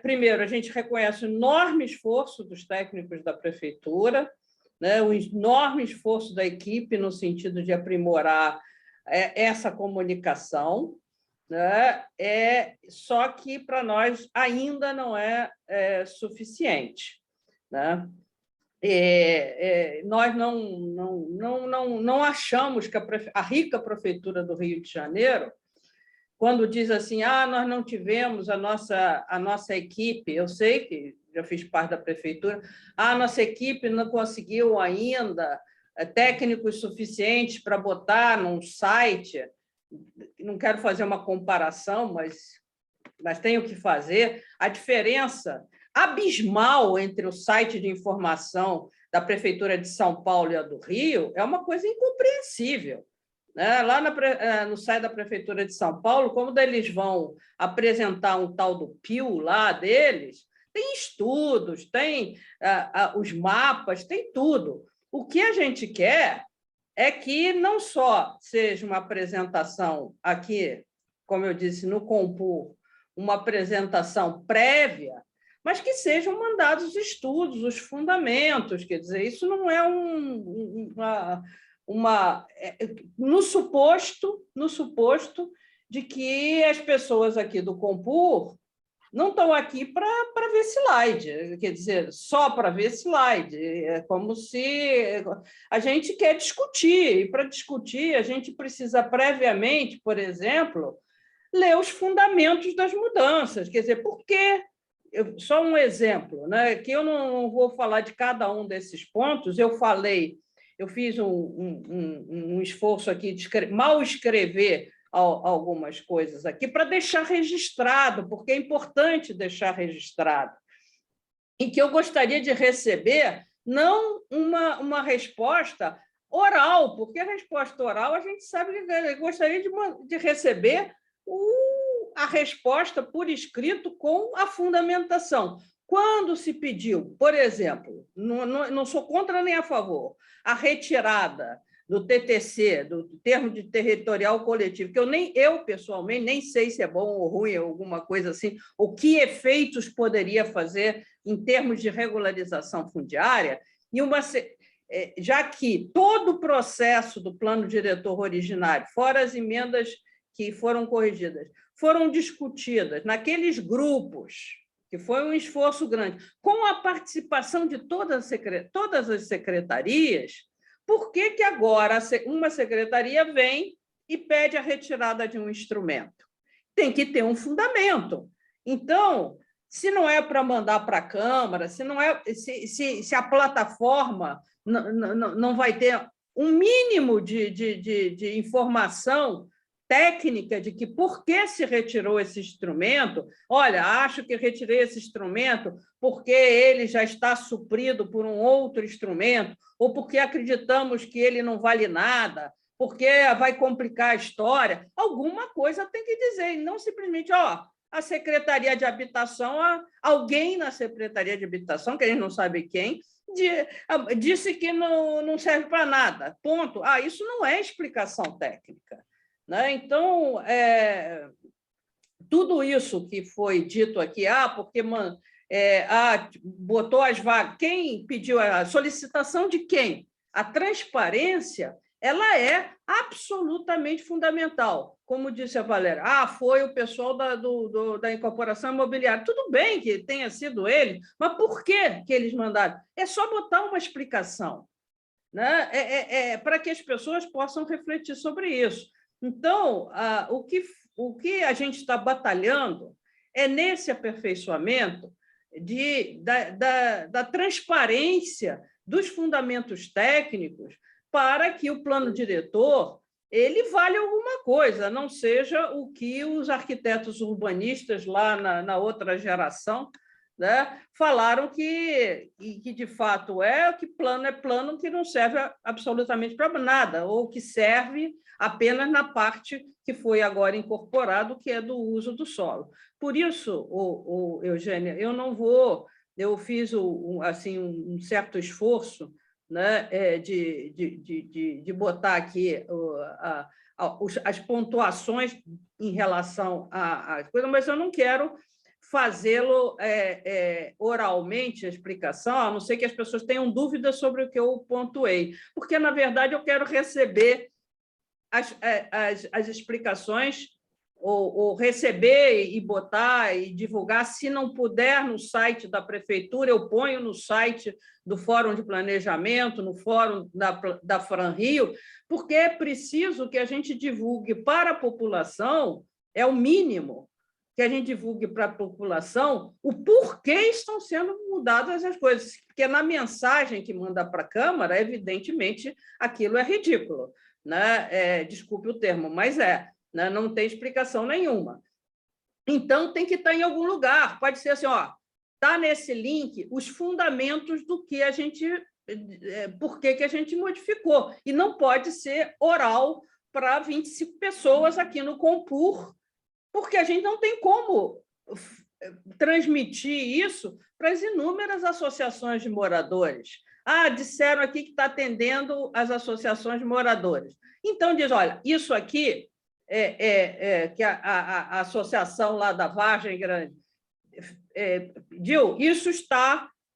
primeiro, a gente reconhece o enorme esforço dos técnicos da prefeitura, né, o enorme esforço da equipe no sentido de aprimorar essa comunicação, né? Só que para nós ainda não é suficiente, né? Nós não achamos que a rica prefeitura do Rio de Janeiro, quando diz assim, nós não tivemos a nossa equipe, eu sei que já fiz parte da prefeitura, a nossa equipe não conseguiu ainda técnicos suficientes para botar num site, não quero fazer uma comparação, mas tenho que fazer, a diferença abismal entre o site de informação da Prefeitura de São Paulo e a do Rio é uma coisa incompreensível. Lá no site da Prefeitura de São Paulo, como eles vão apresentar um tal do PIL lá deles, tem estudos, tem os mapas, tem tudo. O que a gente quer é que não só seja uma apresentação aqui, como eu disse, no Compur, uma apresentação prévia, mas que sejam mandados os estudos, os fundamentos. Quer dizer, isso não é no suposto de que as pessoas aqui do Compur não estão aqui para ver slide, quer dizer, só para ver slide. É como se a gente quer discutir, e para discutir a gente precisa previamente, por exemplo, ler os fundamentos das mudanças, quer dizer, por quê? Só um exemplo, né? Que eu não vou falar de cada um desses pontos, eu fiz um esforço aqui de mal escrever algumas coisas aqui para deixar registrado, porque é importante deixar registrado, e que eu gostaria de receber não uma resposta oral, porque a resposta oral a gente sabe que eu gostaria de receber a resposta por escrito com a fundamentação. Quando se pediu, por exemplo, não sou contra nem a favor, a retirada do TTC, do termo de territorial coletivo, que eu pessoalmente nem sei se é bom ou ruim, ou alguma coisa assim, ou que efeitos poderia fazer em termos de regularização fundiária, já que todo o processo do plano diretor originário, fora as emendas que foram corrigidas, foram discutidas naqueles grupos, que foi um esforço grande, com a participação de todas as secretarias. Por que agora uma secretaria vem e pede a retirada de um instrumento? Tem que ter um fundamento. Então, se não é para mandar para a Câmara, se a plataforma não vai ter um mínimo de informação técnica de que por que se retirou esse instrumento, olha, acho que retirei esse instrumento porque ele já está suprido por um outro instrumento, ou porque acreditamos que ele não vale nada, porque vai complicar a história, alguma coisa tem que dizer, e não simplesmente, a Secretaria de Habitação, alguém na Secretaria de Habitação, que a gente não sabe quem, disse que não serve para nada, ponto. Isso não é explicação técnica. Né? Então, tudo isso que foi dito aqui, porque botou as vagas, quem pediu a solicitação de quem? A transparência, ela é absolutamente fundamental. Como disse a Valéria, foi o pessoal da incorporação imobiliária. Tudo bem que tenha sido ele, mas por que eles mandaram? É só botar uma explicação, né? Para que as pessoas possam refletir sobre isso. Então, o que a gente está batalhando é nesse aperfeiçoamento da transparência dos fundamentos técnicos para que o plano diretor ele valha alguma coisa, não seja o que os arquitetos urbanistas lá na outra geração né, falaram que de fato que plano é plano, que não serve absolutamente para nada, ou que serve apenas na parte que foi agora incorporado, que é do uso do solo. Por isso, Eugênia, eu fiz assim, um certo esforço, né, de botar aqui as pontuações em relação às coisas, mas eu não quero fazê-lo oralmente, a explicação, a não ser que as pessoas tenham dúvidas sobre o que eu pontuei, porque, na verdade, eu quero receber as explicações, ou receber e botar e divulgar. Se não puder no site da prefeitura, eu ponho no site do Fórum de Planejamento, no Fórum da FranRio, porque é preciso que a gente divulgue para a população, é o mínimo, que a gente divulgue para a população o porquê estão sendo mudadas as coisas, porque na mensagem que manda para a Câmara, evidentemente, aquilo é ridículo, né? Desculpe o termo, mas né? Não tem explicação nenhuma. Então, tem que estar em algum lugar. Pode ser assim, está nesse link os fundamentos do que a gente... por que a gente modificou. E não pode ser oral para 25 pessoas aqui no Compur, porque a gente não tem como transmitir isso para as inúmeras associações de moradores. Disseram aqui que está atendendo as associações de moradores. Então, diz, olha, isso aqui que a associação lá da Vargem Grande pediu, isso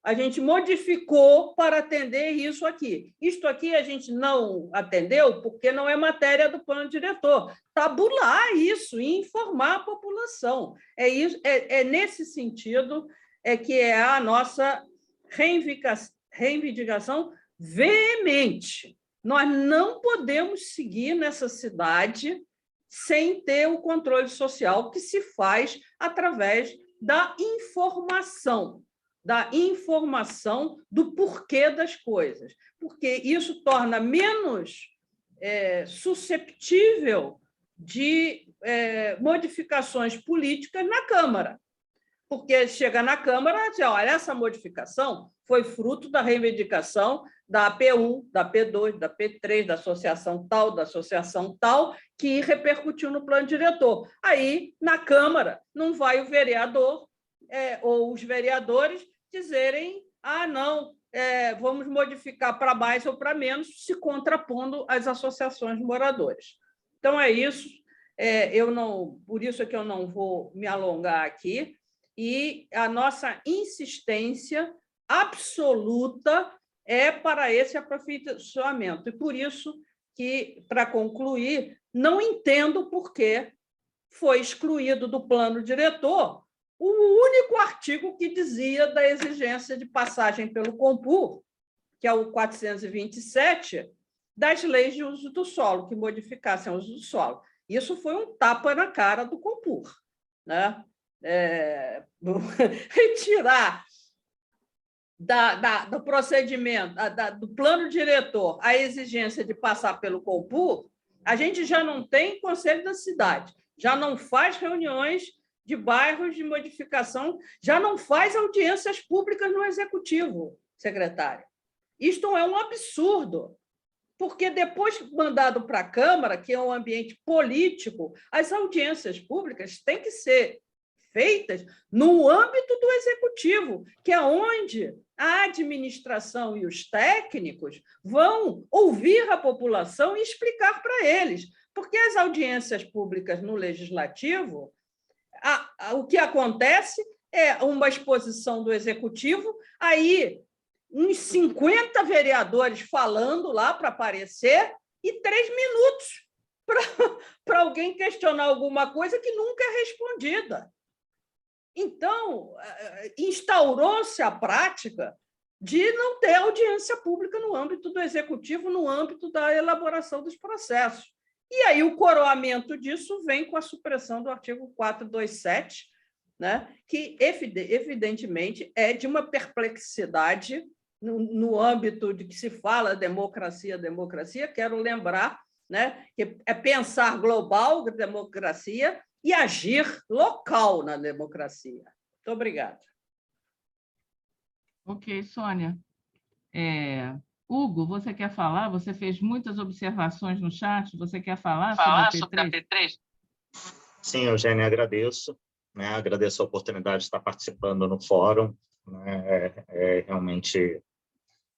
a gente modificou para atender isso aqui. Isto aqui a gente não atendeu porque não é matéria do plano diretor. Tabular isso e informar a população. É nesse sentido que é a nossa reivindicação veemente. Nós não podemos seguir nessa cidade sem ter o controle social que se faz através da informação do porquê das coisas, porque isso torna menos susceptível de modificações políticas na Câmara, porque chega na Câmara e diz, olha, essa modificação foi fruto da reivindicação da AP1, da P2, da P3, da associação tal, que repercutiu no plano diretor. Aí, na Câmara, não vai o vereador ou os vereadores dizerem, não, vamos modificar para mais ou para menos, se contrapondo às associações de moradores. Então, é isso. Por isso é que eu não vou me alongar aqui, e a nossa insistência absoluta é para esse aperfeiçoamento. E por isso que, para concluir, não entendo por que foi excluído do plano diretor o único artigo que dizia da exigência de passagem pelo Compur, que é o 427, das leis de uso do solo, que modificassem o uso do solo. Isso foi um tapa na cara do Compur, né? Retirar do procedimento, do plano diretor, a exigência de passar pelo Compur, a gente já não tem conselho da cidade, já não faz reuniões de bairros de modificação, já não faz audiências públicas no Executivo, secretária. Isto é um absurdo, porque depois mandado para a Câmara, que é um ambiente político, as audiências públicas têm que ser feitas no âmbito do Executivo, que é onde a administração e os técnicos vão ouvir a população e explicar para eles, porque as audiências públicas no Legislativo, o que acontece é uma exposição do Executivo, aí uns 50 vereadores falando lá para aparecer e 3 minutos para alguém questionar alguma coisa que nunca é respondida. Então, instaurou-se a prática de não ter audiência pública no âmbito do Executivo, no âmbito da elaboração dos processos. E aí o coroamento disso vem com a supressão do artigo 427, né, que, evidentemente, é de uma perplexidade no âmbito de que se fala democracia. Quero lembrar, né, que é pensar global, democracia, e agir local na democracia. Muito obrigada. Ok, Sônia. Hugo, você quer falar? Você fez muitas observações no chat. Você quer falar sobre a P3? Sim, Eugênia, agradeço. Né? Agradeço a oportunidade de estar participando no fórum. Né? Realmente,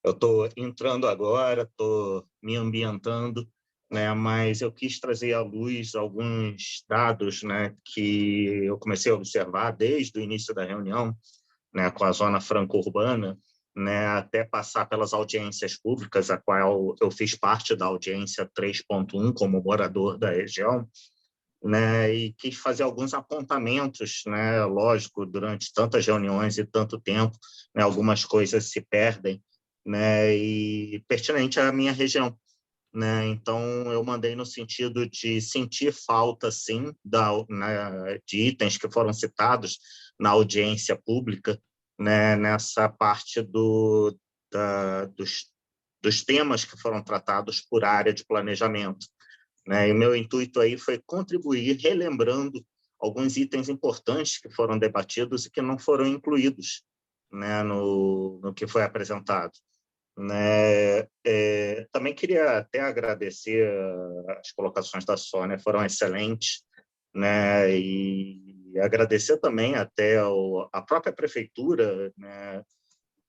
eu estou entrando agora, estou me ambientando, né? Mas eu quis trazer à luz alguns dados, né, que eu comecei a observar desde o início da reunião, né, com a zona franco-urbana, né, até passar pelas audiências públicas, a qual eu fiz parte da audiência 3.1 como morador da região, né, e quis fazer alguns apontamentos, né, lógico, durante tantas reuniões e tanto tempo, né, algumas coisas se perdem, né, e pertinente à minha região, né, então eu mandei no sentido de sentir falta, sim, de itens que foram citados na audiência pública, né, nessa parte dos temas que foram tratados por área de planejamento, né? E o meu intuito aí foi contribuir relembrando alguns itens importantes que foram debatidos e que não foram incluídos, né, no que foi apresentado. Né? Também queria até agradecer as colocações da Sônia, foram excelentes, né? E agradecer também até a própria prefeitura, né,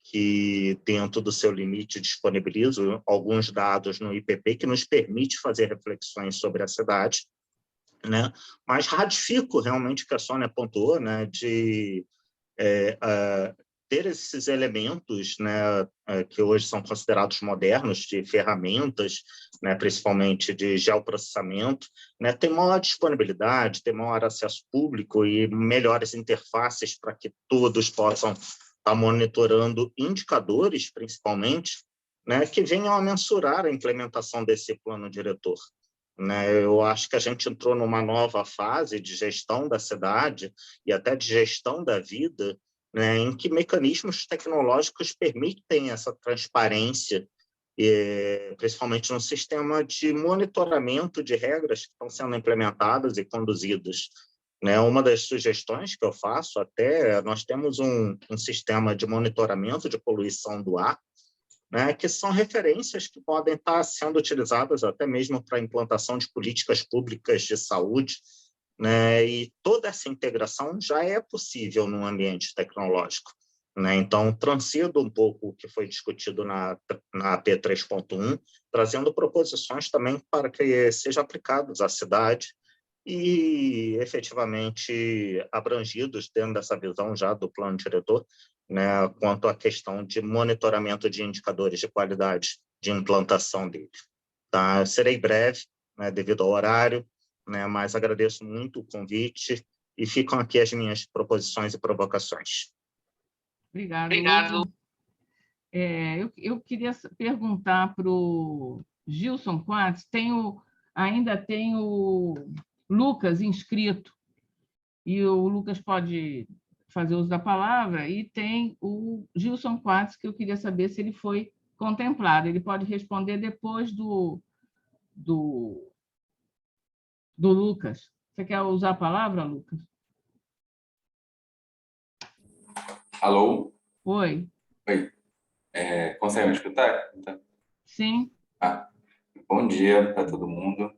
que, dentro do seu limite, disponibiliza alguns dados no IPP que nos permite fazer reflexões sobre a cidade, né? Mas ratifico realmente o que a Sônia apontou, né, de ter esses elementos, né, que hoje são considerados modernos, de ferramentas, né, principalmente de geoprocessamento, né, ter maior disponibilidade, ter maior acesso público e melhores interfaces para que todos possam estar monitorando indicadores, principalmente, né, que venham a mensurar a implementação desse plano diretor. Né? Eu acho que a gente entrou numa nova fase de gestão da cidade e até de gestão da vida, né, em que mecanismos tecnológicos permitem essa transparência, principalmente no sistema de monitoramento de regras que estão sendo implementadas e conduzidas. Né? Uma das sugestões que eu faço até, nós temos um sistema de monitoramento de poluição do ar, né, que são referências que podem estar sendo utilizadas até mesmo para a implantação de políticas públicas de saúde, né, e toda essa integração já é possível num ambiente tecnológico. Né? Então, transcendo um pouco o que foi discutido na AP 3.1, trazendo proposições também para que sejam aplicados à cidade e efetivamente abrangidos dentro dessa visão já do plano diretor, né, quanto à questão de monitoramento de indicadores de qualidade de implantação dele. Tá? Eu serei breve, né, devido ao horário, né, mas agradeço muito o convite e ficam aqui as minhas proposições e provocações. Obrigado. Eu queria perguntar para o Gilson Quatz, ainda tem o Lucas inscrito, e o Lucas pode fazer uso da palavra, e tem o Gilson Quatz, que eu queria saber se ele foi contemplado. Ele pode responder depois do Lucas. Você quer usar a palavra, Lucas? Alô? Oi. Oi. Consegue me escutar? Sim. Bom dia para todo mundo.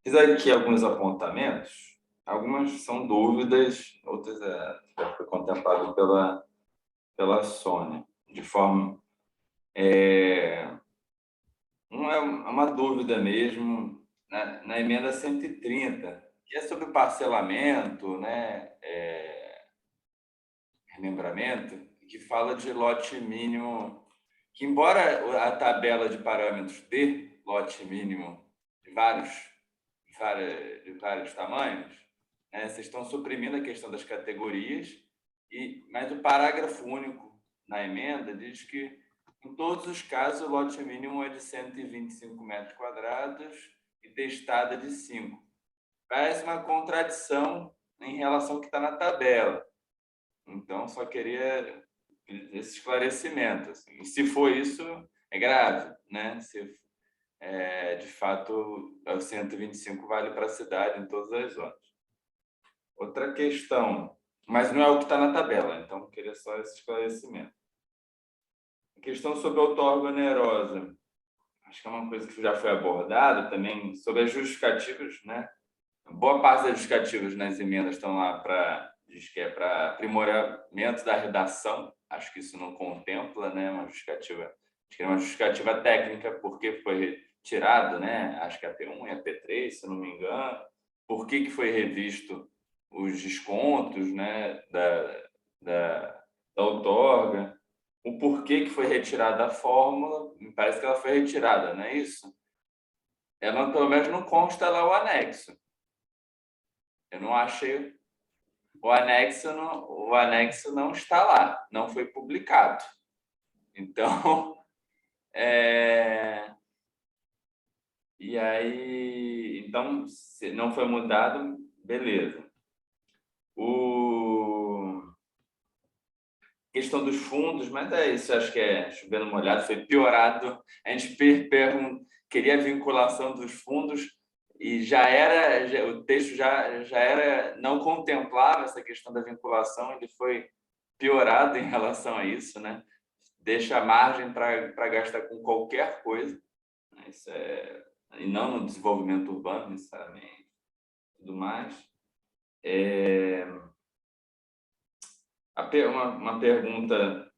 Fiz aqui alguns apontamentos. Algumas são dúvidas, outras já foi contemplado pela Sônia. De forma... uma dúvida mesmo na emenda 130, que é sobre parcelamento, né? Remembramento, que fala de lote mínimo, que embora a tabela de parâmetros dê lote mínimo de vários tamanhos, né, vocês estão suprimindo a questão das categorias, mas o parágrafo único na emenda diz que, em todos os casos, o lote mínimo é de 125 metros quadrados e testada de 5. Parece uma contradição em relação ao que está na tabela. Então, só queria esse esclarecimento. Assim. E se for isso, é grave, né? Se, de fato, o 125 vale para a cidade em todas as zonas. Outra questão mas não é o que está na tabela, então eu queria só esse esclarecimento. A questão sobre a outorga onerosa, acho que é uma coisa que já foi abordada também, sobre as justificativas, né? Boa parte das justificativas nas emendas estão lá diz que é para aprimoramento da redação, acho que isso não contempla, né? Acho que é uma justificativa técnica, porque foi retirado, né? Acho que a P1 e a P3, se não me engano, por que foi revisto os descontos, né? Da outorga, o porquê que foi retirada a fórmula, me parece que ela foi retirada, não é isso? Ela, pelo menos, não consta lá o anexo. Eu não achei... O anexo não está lá, não foi publicado. Então, e aí... Então, se não foi mudado, beleza. Questão dos fundos, mas é isso, acho que é chovendo molhado, foi piorado. A gente queria a vinculação dos fundos e o texto já era, não contemplava essa questão da vinculação, ele foi piorado em relação a isso, né? Deixa margem para gastar com qualquer coisa, né? Isso e não no desenvolvimento urbano, necessariamente, tudo mais. Uma pergunta,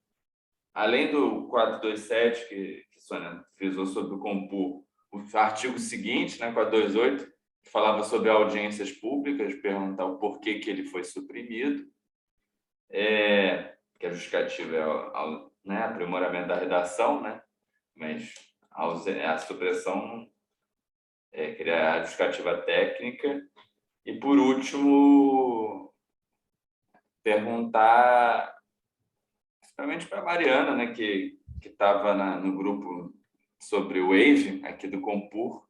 além do 427, que a Sônia frisou sobre o compor, o artigo seguinte, né, 428, que falava sobre audiências públicas, perguntar o porquê que ele foi suprimido, que a justificativa é né, aprimoramento da redação, né, mas a supressão queria a justificativa técnica. E, por último, perguntar, principalmente para a Mariana, né, que estava no grupo sobre o Wave, aqui do Compur,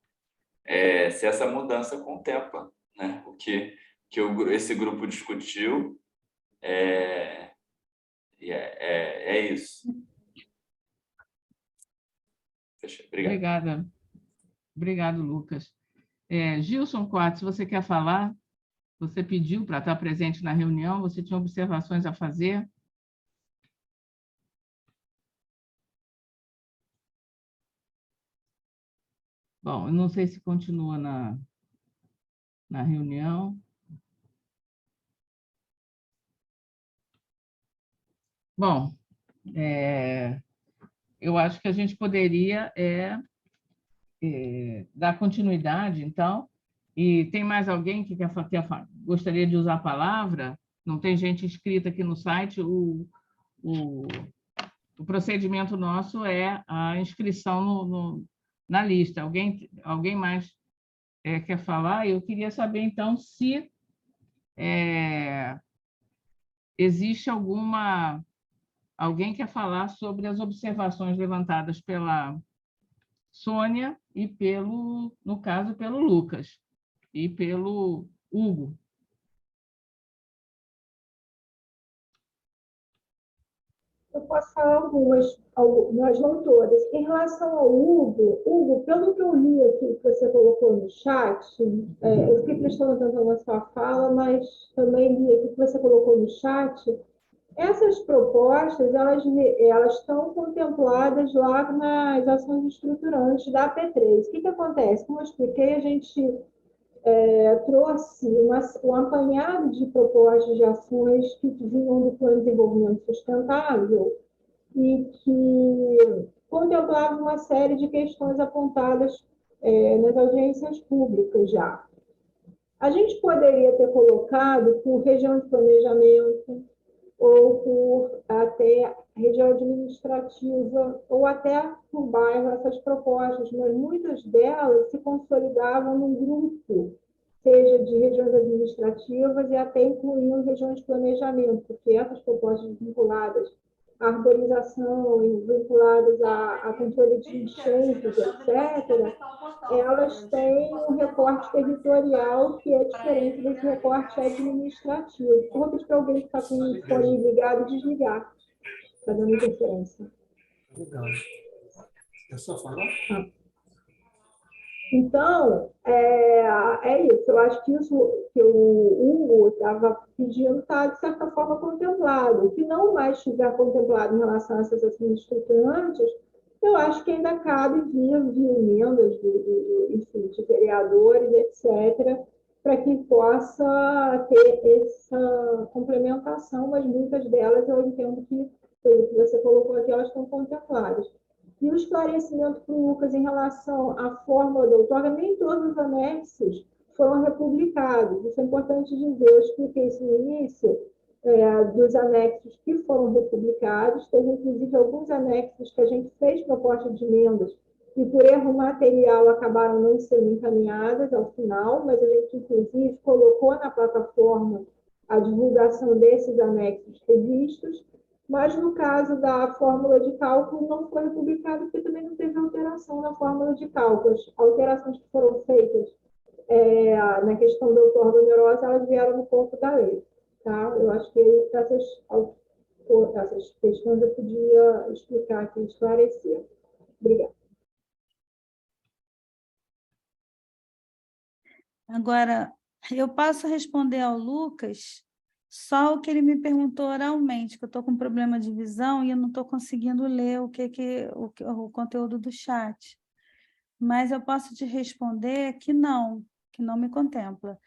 se essa mudança contempla, né, o que esse grupo discutiu. É isso. Obrigada. Obrigado, Lucas. Gilson Quartz, você quer falar? Você pediu para estar presente na reunião, você tinha observações a fazer? Bom, eu não sei se continua na reunião. Bom, eu acho que a gente poderia dar continuidade, então. E tem mais alguém que gostaria de usar a palavra? Não tem gente inscrita aqui no site. O procedimento nosso é a inscrição na lista. Alguém mais quer falar? Eu queria saber, então, se existe alguém quer falar sobre as observações levantadas pela Sônia e, no caso, pelo Lucas e pelo Hugo. Eu posso falar algumas, mas não todas. Em relação ao Hugo, pelo que eu li aqui que você colocou no chat, eu fiquei prestando atenção na sua fala, mas também li aqui que você colocou no chat. Essas propostas, elas estão contempladas lá nas ações estruturantes da AP3. O que acontece? Como eu expliquei, a gente trouxe um apanhado de propostas de ações que vinham do Plano de Desenvolvimento Sustentável e que contemplavam uma série de questões apontadas nas audiências públicas já. A gente poderia ter colocado por região de planejamento, ou por até região administrativa, ou até por bairro, essas propostas, mas muitas delas se consolidavam num grupo, seja de regiões administrativas e até incluindo regiões de planejamento, porque essas propostas vinculadas à arborização, vinculadas a controle de enchentes, etc., elas têm um recorte territorial que é diferente desse recorte administrativo. Vou pedir para alguém que está com o fone ligado desligar. Está dando interferência. Legal. É só falar? Então, é isso. Eu acho que isso que o Hugo estava pedindo está, de certa forma, contemplado. O que não mais estiver contemplado em relação a essas ações estruturantes, eu acho que ainda cabe via emendas enfim, de vereadores, etc., para que possa ter essa complementação, mas muitas delas eu entendo que, pelo que você colocou aqui, elas estão contempladas. E o esclarecimento para o Lucas em relação à fórmula da outorga, nem todos os anexos foram republicados. Isso é importante dizer. Eu expliquei isso no início, dos anexos que foram republicados. Teve, inclusive, alguns anexos que a gente fez proposta de emendas e, por erro material, acabaram não sendo encaminhadas ao final, mas a gente, inclusive, colocou na plataforma a divulgação desses anexos revistos. Mas, no caso da fórmula de cálculo, não foi publicado, porque também não teve alteração na fórmula de cálculo. As alterações que foram feitas na questão da outorga onerosa, elas vieram no corpo da lei. Tá? Eu acho que essas questões eu podia explicar aqui, esclarecer. Obrigada. Agora, eu posso responder ao Lucas só o que ele me perguntou oralmente, que eu estou com problema de visão e eu não estou conseguindo ler o conteúdo do chat. Mas eu posso te responder que não me contempla.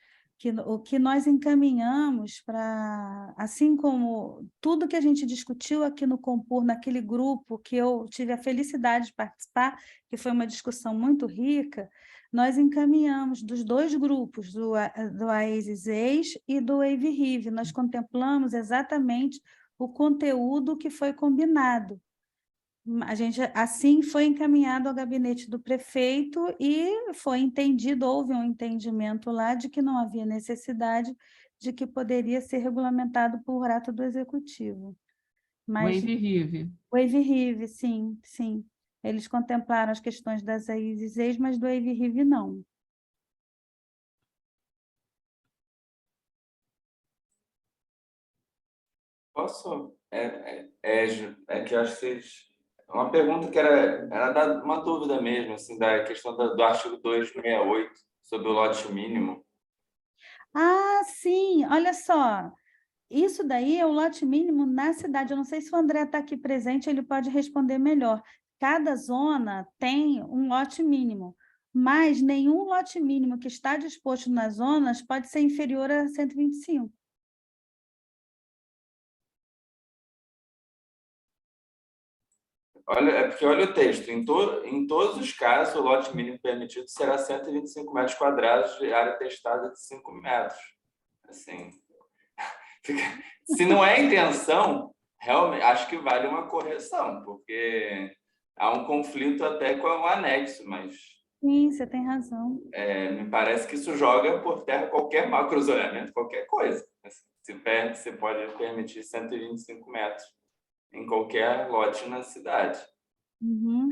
O que nós encaminhamos para, assim como tudo que a gente discutiu aqui no Compur, naquele grupo que eu tive a felicidade de participar, que foi uma discussão muito rica, nós encaminhamos dos dois grupos, do AESIS e do Wave nós contemplamos exatamente o conteúdo que foi combinado. A gente, assim, foi encaminhado ao gabinete do prefeito e foi entendido, houve um entendimento lá de que não havia necessidade de que poderia ser regulamentado por ato do executivo. Mas Wave, sim. Eles contemplaram as questões das AISEs, mas do Wave não. Posso? Que eu acho que vocês... Uma pergunta que era uma dúvida mesmo, assim, da questão do artigo 268, sobre o lote mínimo. Ah, sim, olha só. Isso daí é o lote mínimo na cidade. Eu não sei se o André está aqui presente, ele pode responder melhor. Cada zona tem um lote mínimo, mas nenhum lote mínimo que está disposto nas zonas pode ser inferior a 125. Porque olha o texto. Em todos os casos, o lote mínimo permitido será 125 metros quadrados de área testada de 5 metros. Assim, se não é intenção, realmente acho que vale uma correção, porque há um conflito até com o anexo, mas... Sim, você tem razão. Me parece que isso joga por terra qualquer macrozoneamento, qualquer coisa. Você pode permitir 125 metros em qualquer lote na cidade. Uhum.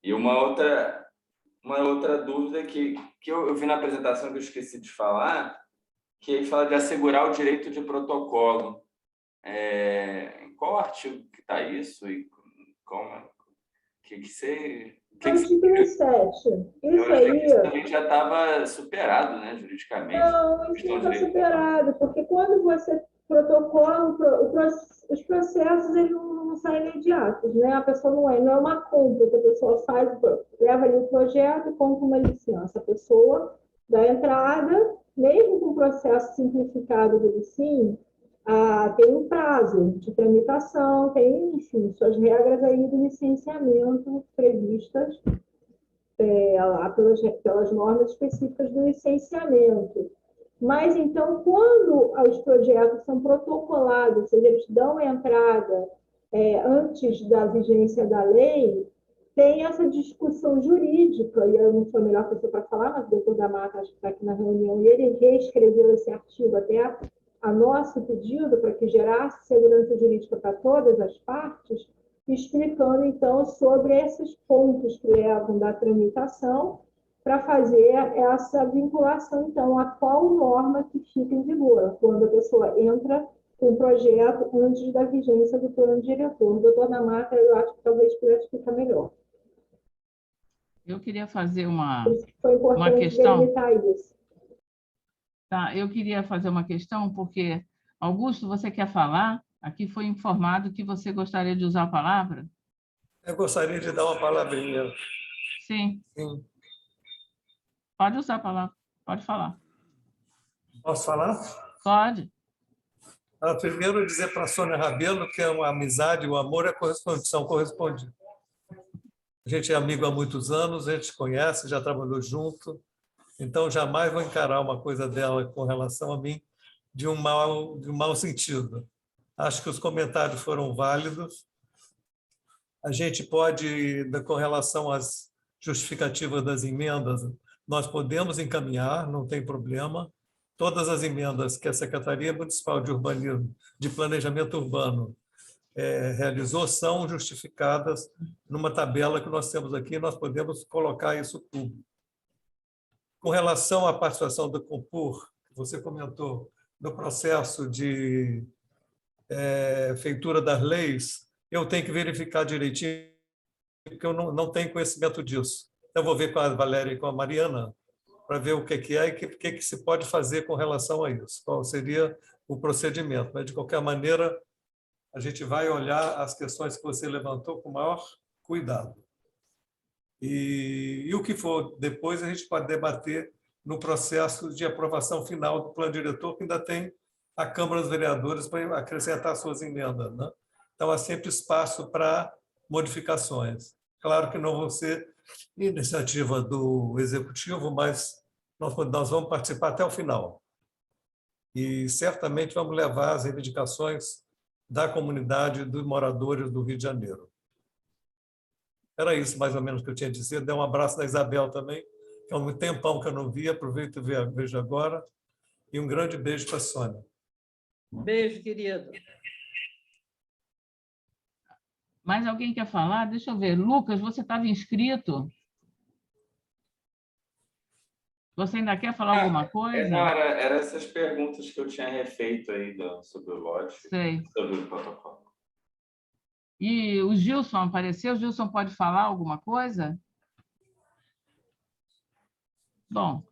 E uma outra dúvida que eu vi na apresentação que eu esqueci de falar, que ele fala de assegurar o direito de protocolo. Em qual artigo que está isso? E como que você... Artigo 7. Isso aí... Isso também aí já estava superado, né, juridicamente. Não, isso não está superado, porque quando você protocola, os processos eles não são imediatos, né? A pessoa não é uma compra que a pessoa faz, leva ali o projeto, compra uma licença. A pessoa dá entrada, mesmo com o processo simplificado do licínio, tem um prazo de tramitação, tem, enfim, suas regras aí do licenciamento previstas lá pelas normas específicas do licenciamento. Mas, então, quando os projetos são protocolados, ou seja, eles dão entrada antes da vigência da lei, tem essa discussão jurídica, e eu não sou a melhor pessoa para falar, mas o doutor da Mata acho que está aqui na reunião, e ele reescreveu esse artigo até a nosso pedido para que gerasse segurança jurídica para todas as partes, explicando, então, sobre esses pontos que levam da tramitação para fazer essa vinculação, então, a qual norma que fica em vigor, quando a pessoa entra com o projeto antes da vigência do plano diretor. O doutor da Mata, eu acho que talvez pudesse explicar melhor. Eu queria fazer uma Foi importante questão. delimitar isso. Tá, eu queria fazer uma questão, porque, Augusto, você quer falar? Aqui foi informado que você gostaria de usar a palavra? Eu gostaria de dar uma palavrinha. Sim, Sim. pode usar a palavra, pode falar. Posso falar? Pode. Primeiro, dizer para a Sônia Rabelo que é uma amizade, o amor é correspondição correspondida. A gente é amigo há muitos anos, a gente conhece, já trabalhou junto, então jamais vou encarar uma coisa dela com relação a mim de um mau sentido. Acho que os comentários foram válidos. A gente pode, com relação às justificativas das emendas, nós podemos encaminhar, não tem problema. Todas as emendas que a Secretaria Municipal de Urbanismo, de Planejamento Urbano, realizou são justificadas numa tabela que nós temos aqui, nós podemos colocar isso tudo. Com relação à participação do Compur, que você comentou, no processo de feitura das leis, eu tenho que verificar direitinho, porque eu não tenho conhecimento disso. Eu vou ver com a Valéria e com a Mariana para ver o que é e o que se pode fazer com relação a isso, qual seria o procedimento. Mas, de qualquer maneira, a gente vai olhar as questões que você levantou com o maior cuidado. E o que for depois, a gente pode debater no processo de aprovação final do plano diretor, que ainda tem a Câmara dos Vereadores para acrescentar suas emendas, né? Então, há sempre espaço para modificações. Claro que não vão ser iniciativa do Executivo, mas nós vamos participar até o final. E certamente vamos levar as reivindicações da comunidade dos moradores do Rio de Janeiro. Era isso, mais ou menos, que eu tinha a dizer. Dê um abraço na Isabel também, que é um tempão que eu não via, aproveito e vejo agora. E um grande beijo para a Sônia. Beijo, querido. Mais alguém quer falar? Deixa eu ver. Lucas, você estava inscrito? Você ainda quer falar alguma coisa? Não, era essas perguntas que eu tinha refeito aí sobre o lote, Sei. sobre o protocolo. E o Gilson apareceu? O Gilson pode falar alguma coisa? Bom,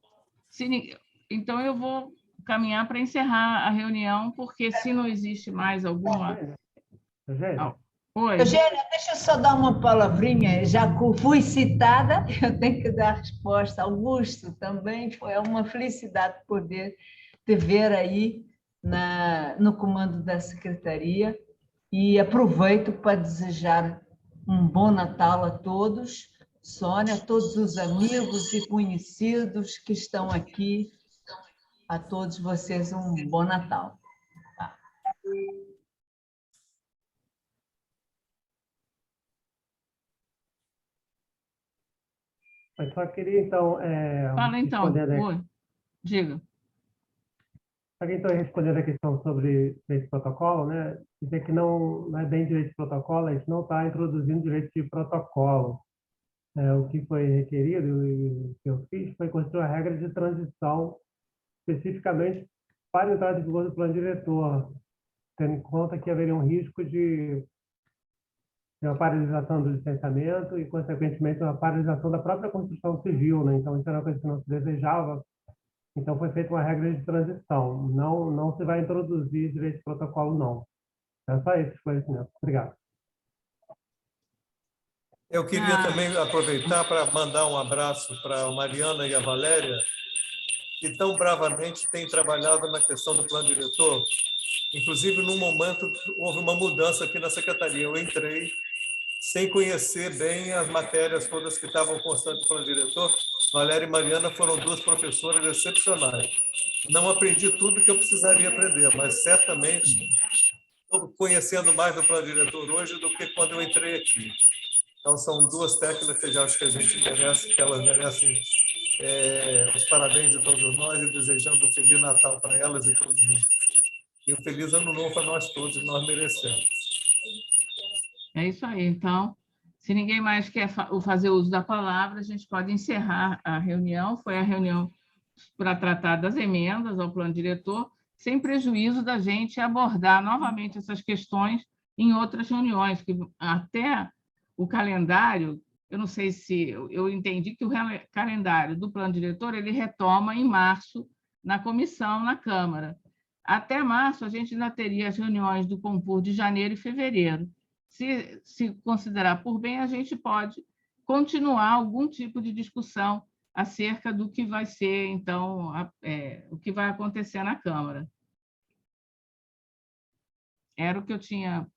então eu vou caminhar para encerrar a reunião, porque se não existe mais alguma... Oi. Eugênia, deixa eu só dar uma palavrinha, já que fui citada, eu tenho que dar resposta. Augusto, também foi uma felicidade poder te ver aí no comando da Secretaria e aproveito para desejar um bom Natal a todos, Sônia, a todos os amigos e conhecidos que estão aqui, a todos vocês um bom Natal. Tá. Eu só queria, então... Fala, então. Oi. Diga. Só queria, então, responder a questão sobre esse protocolo, né? Dizer que não é bem direito de protocolo, a gente não está introduzindo direito de protocolo. O que foi requerido e o que eu fiz foi construir uma regra de transição especificamente para a entrada em vigor do plano diretor, tendo em conta que haveria um risco de uma paralisação do licenciamento e, consequentemente, uma paralisação da própria construção civil, né? Então, isso era uma coisa que não se desejava. Então, foi feita uma regra de transição. Não se vai introduzir direito de protocolo, não. É só esse esclarecimento. Obrigado. Eu queria também aproveitar para mandar um abraço para a Mariana e a Valéria, que tão bravamente têm trabalhado na questão do plano diretor. Inclusive, num momento, houve uma mudança aqui na Secretaria. Eu entrei sem conhecer bem as matérias todas que estavam constantes no plano diretor. Valéria e Mariana foram duas professoras excepcionais. Não aprendi tudo que eu precisaria aprender, mas certamente estou conhecendo mais do plano diretor hoje do que quando eu entrei aqui. Então, são duas técnicas que eu acho que a gente merece, que elas merecem os parabéns de todos nós e desejando um Feliz Natal para elas e todos nós. E um Feliz Ano Novo para nós todos, nós merecemos. É isso aí. Então, se ninguém mais quer fazer uso da palavra, a gente pode encerrar a reunião. Foi a reunião para tratar das emendas ao plano diretor, sem prejuízo da gente abordar novamente essas questões em outras reuniões, que até o calendário eu não sei se eu entendi que o calendário do plano diretor ele retoma em março na comissão, na Câmara. Até março, a gente ainda teria as reuniões do Compur de janeiro e fevereiro. Se considerar por bem, a gente pode continuar algum tipo de discussão acerca do que vai ser, então, o que vai acontecer na Câmara. Era o que eu tinha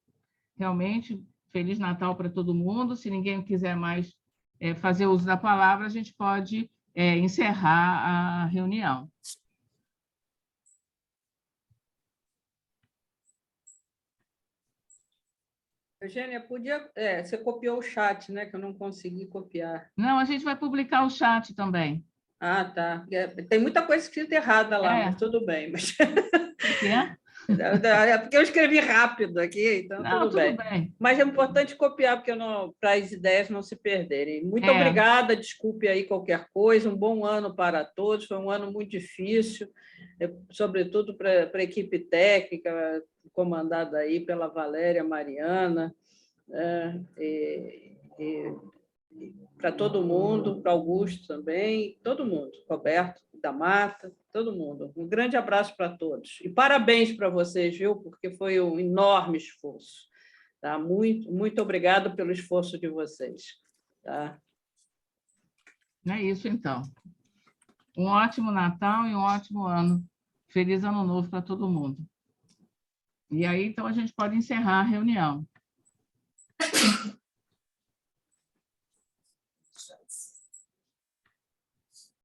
realmente. Feliz Natal para todo mundo. Se ninguém quiser mais fazer uso da palavra, a gente pode encerrar a reunião. Eugênia, podia... você copiou o chat, né? Que eu não consegui copiar. Não, a gente vai publicar o chat também. Ah, tá. Tem muita coisa escrita errada lá, mas tudo bem. Mas... O que é? É porque eu escrevi rápido aqui, então não, tudo bem. Mas é importante copiar, para as ideias não se perderem. Muito obrigada, desculpe aí qualquer coisa, um bom ano para todos, foi um ano muito difícil, sobretudo para a equipe técnica, comandada aí pela Valéria, Mariana, para todo mundo, para Augusto também, todo mundo, Roberto da Mata, todo mundo. Um grande abraço para todos. E parabéns para vocês, viu? Porque foi um enorme esforço. Tá? Muito, muito obrigado pelo esforço de vocês. Tá? É isso, então. Um ótimo Natal e um ótimo ano. Feliz Ano Novo para todo mundo. E aí, então, a gente pode encerrar a reunião.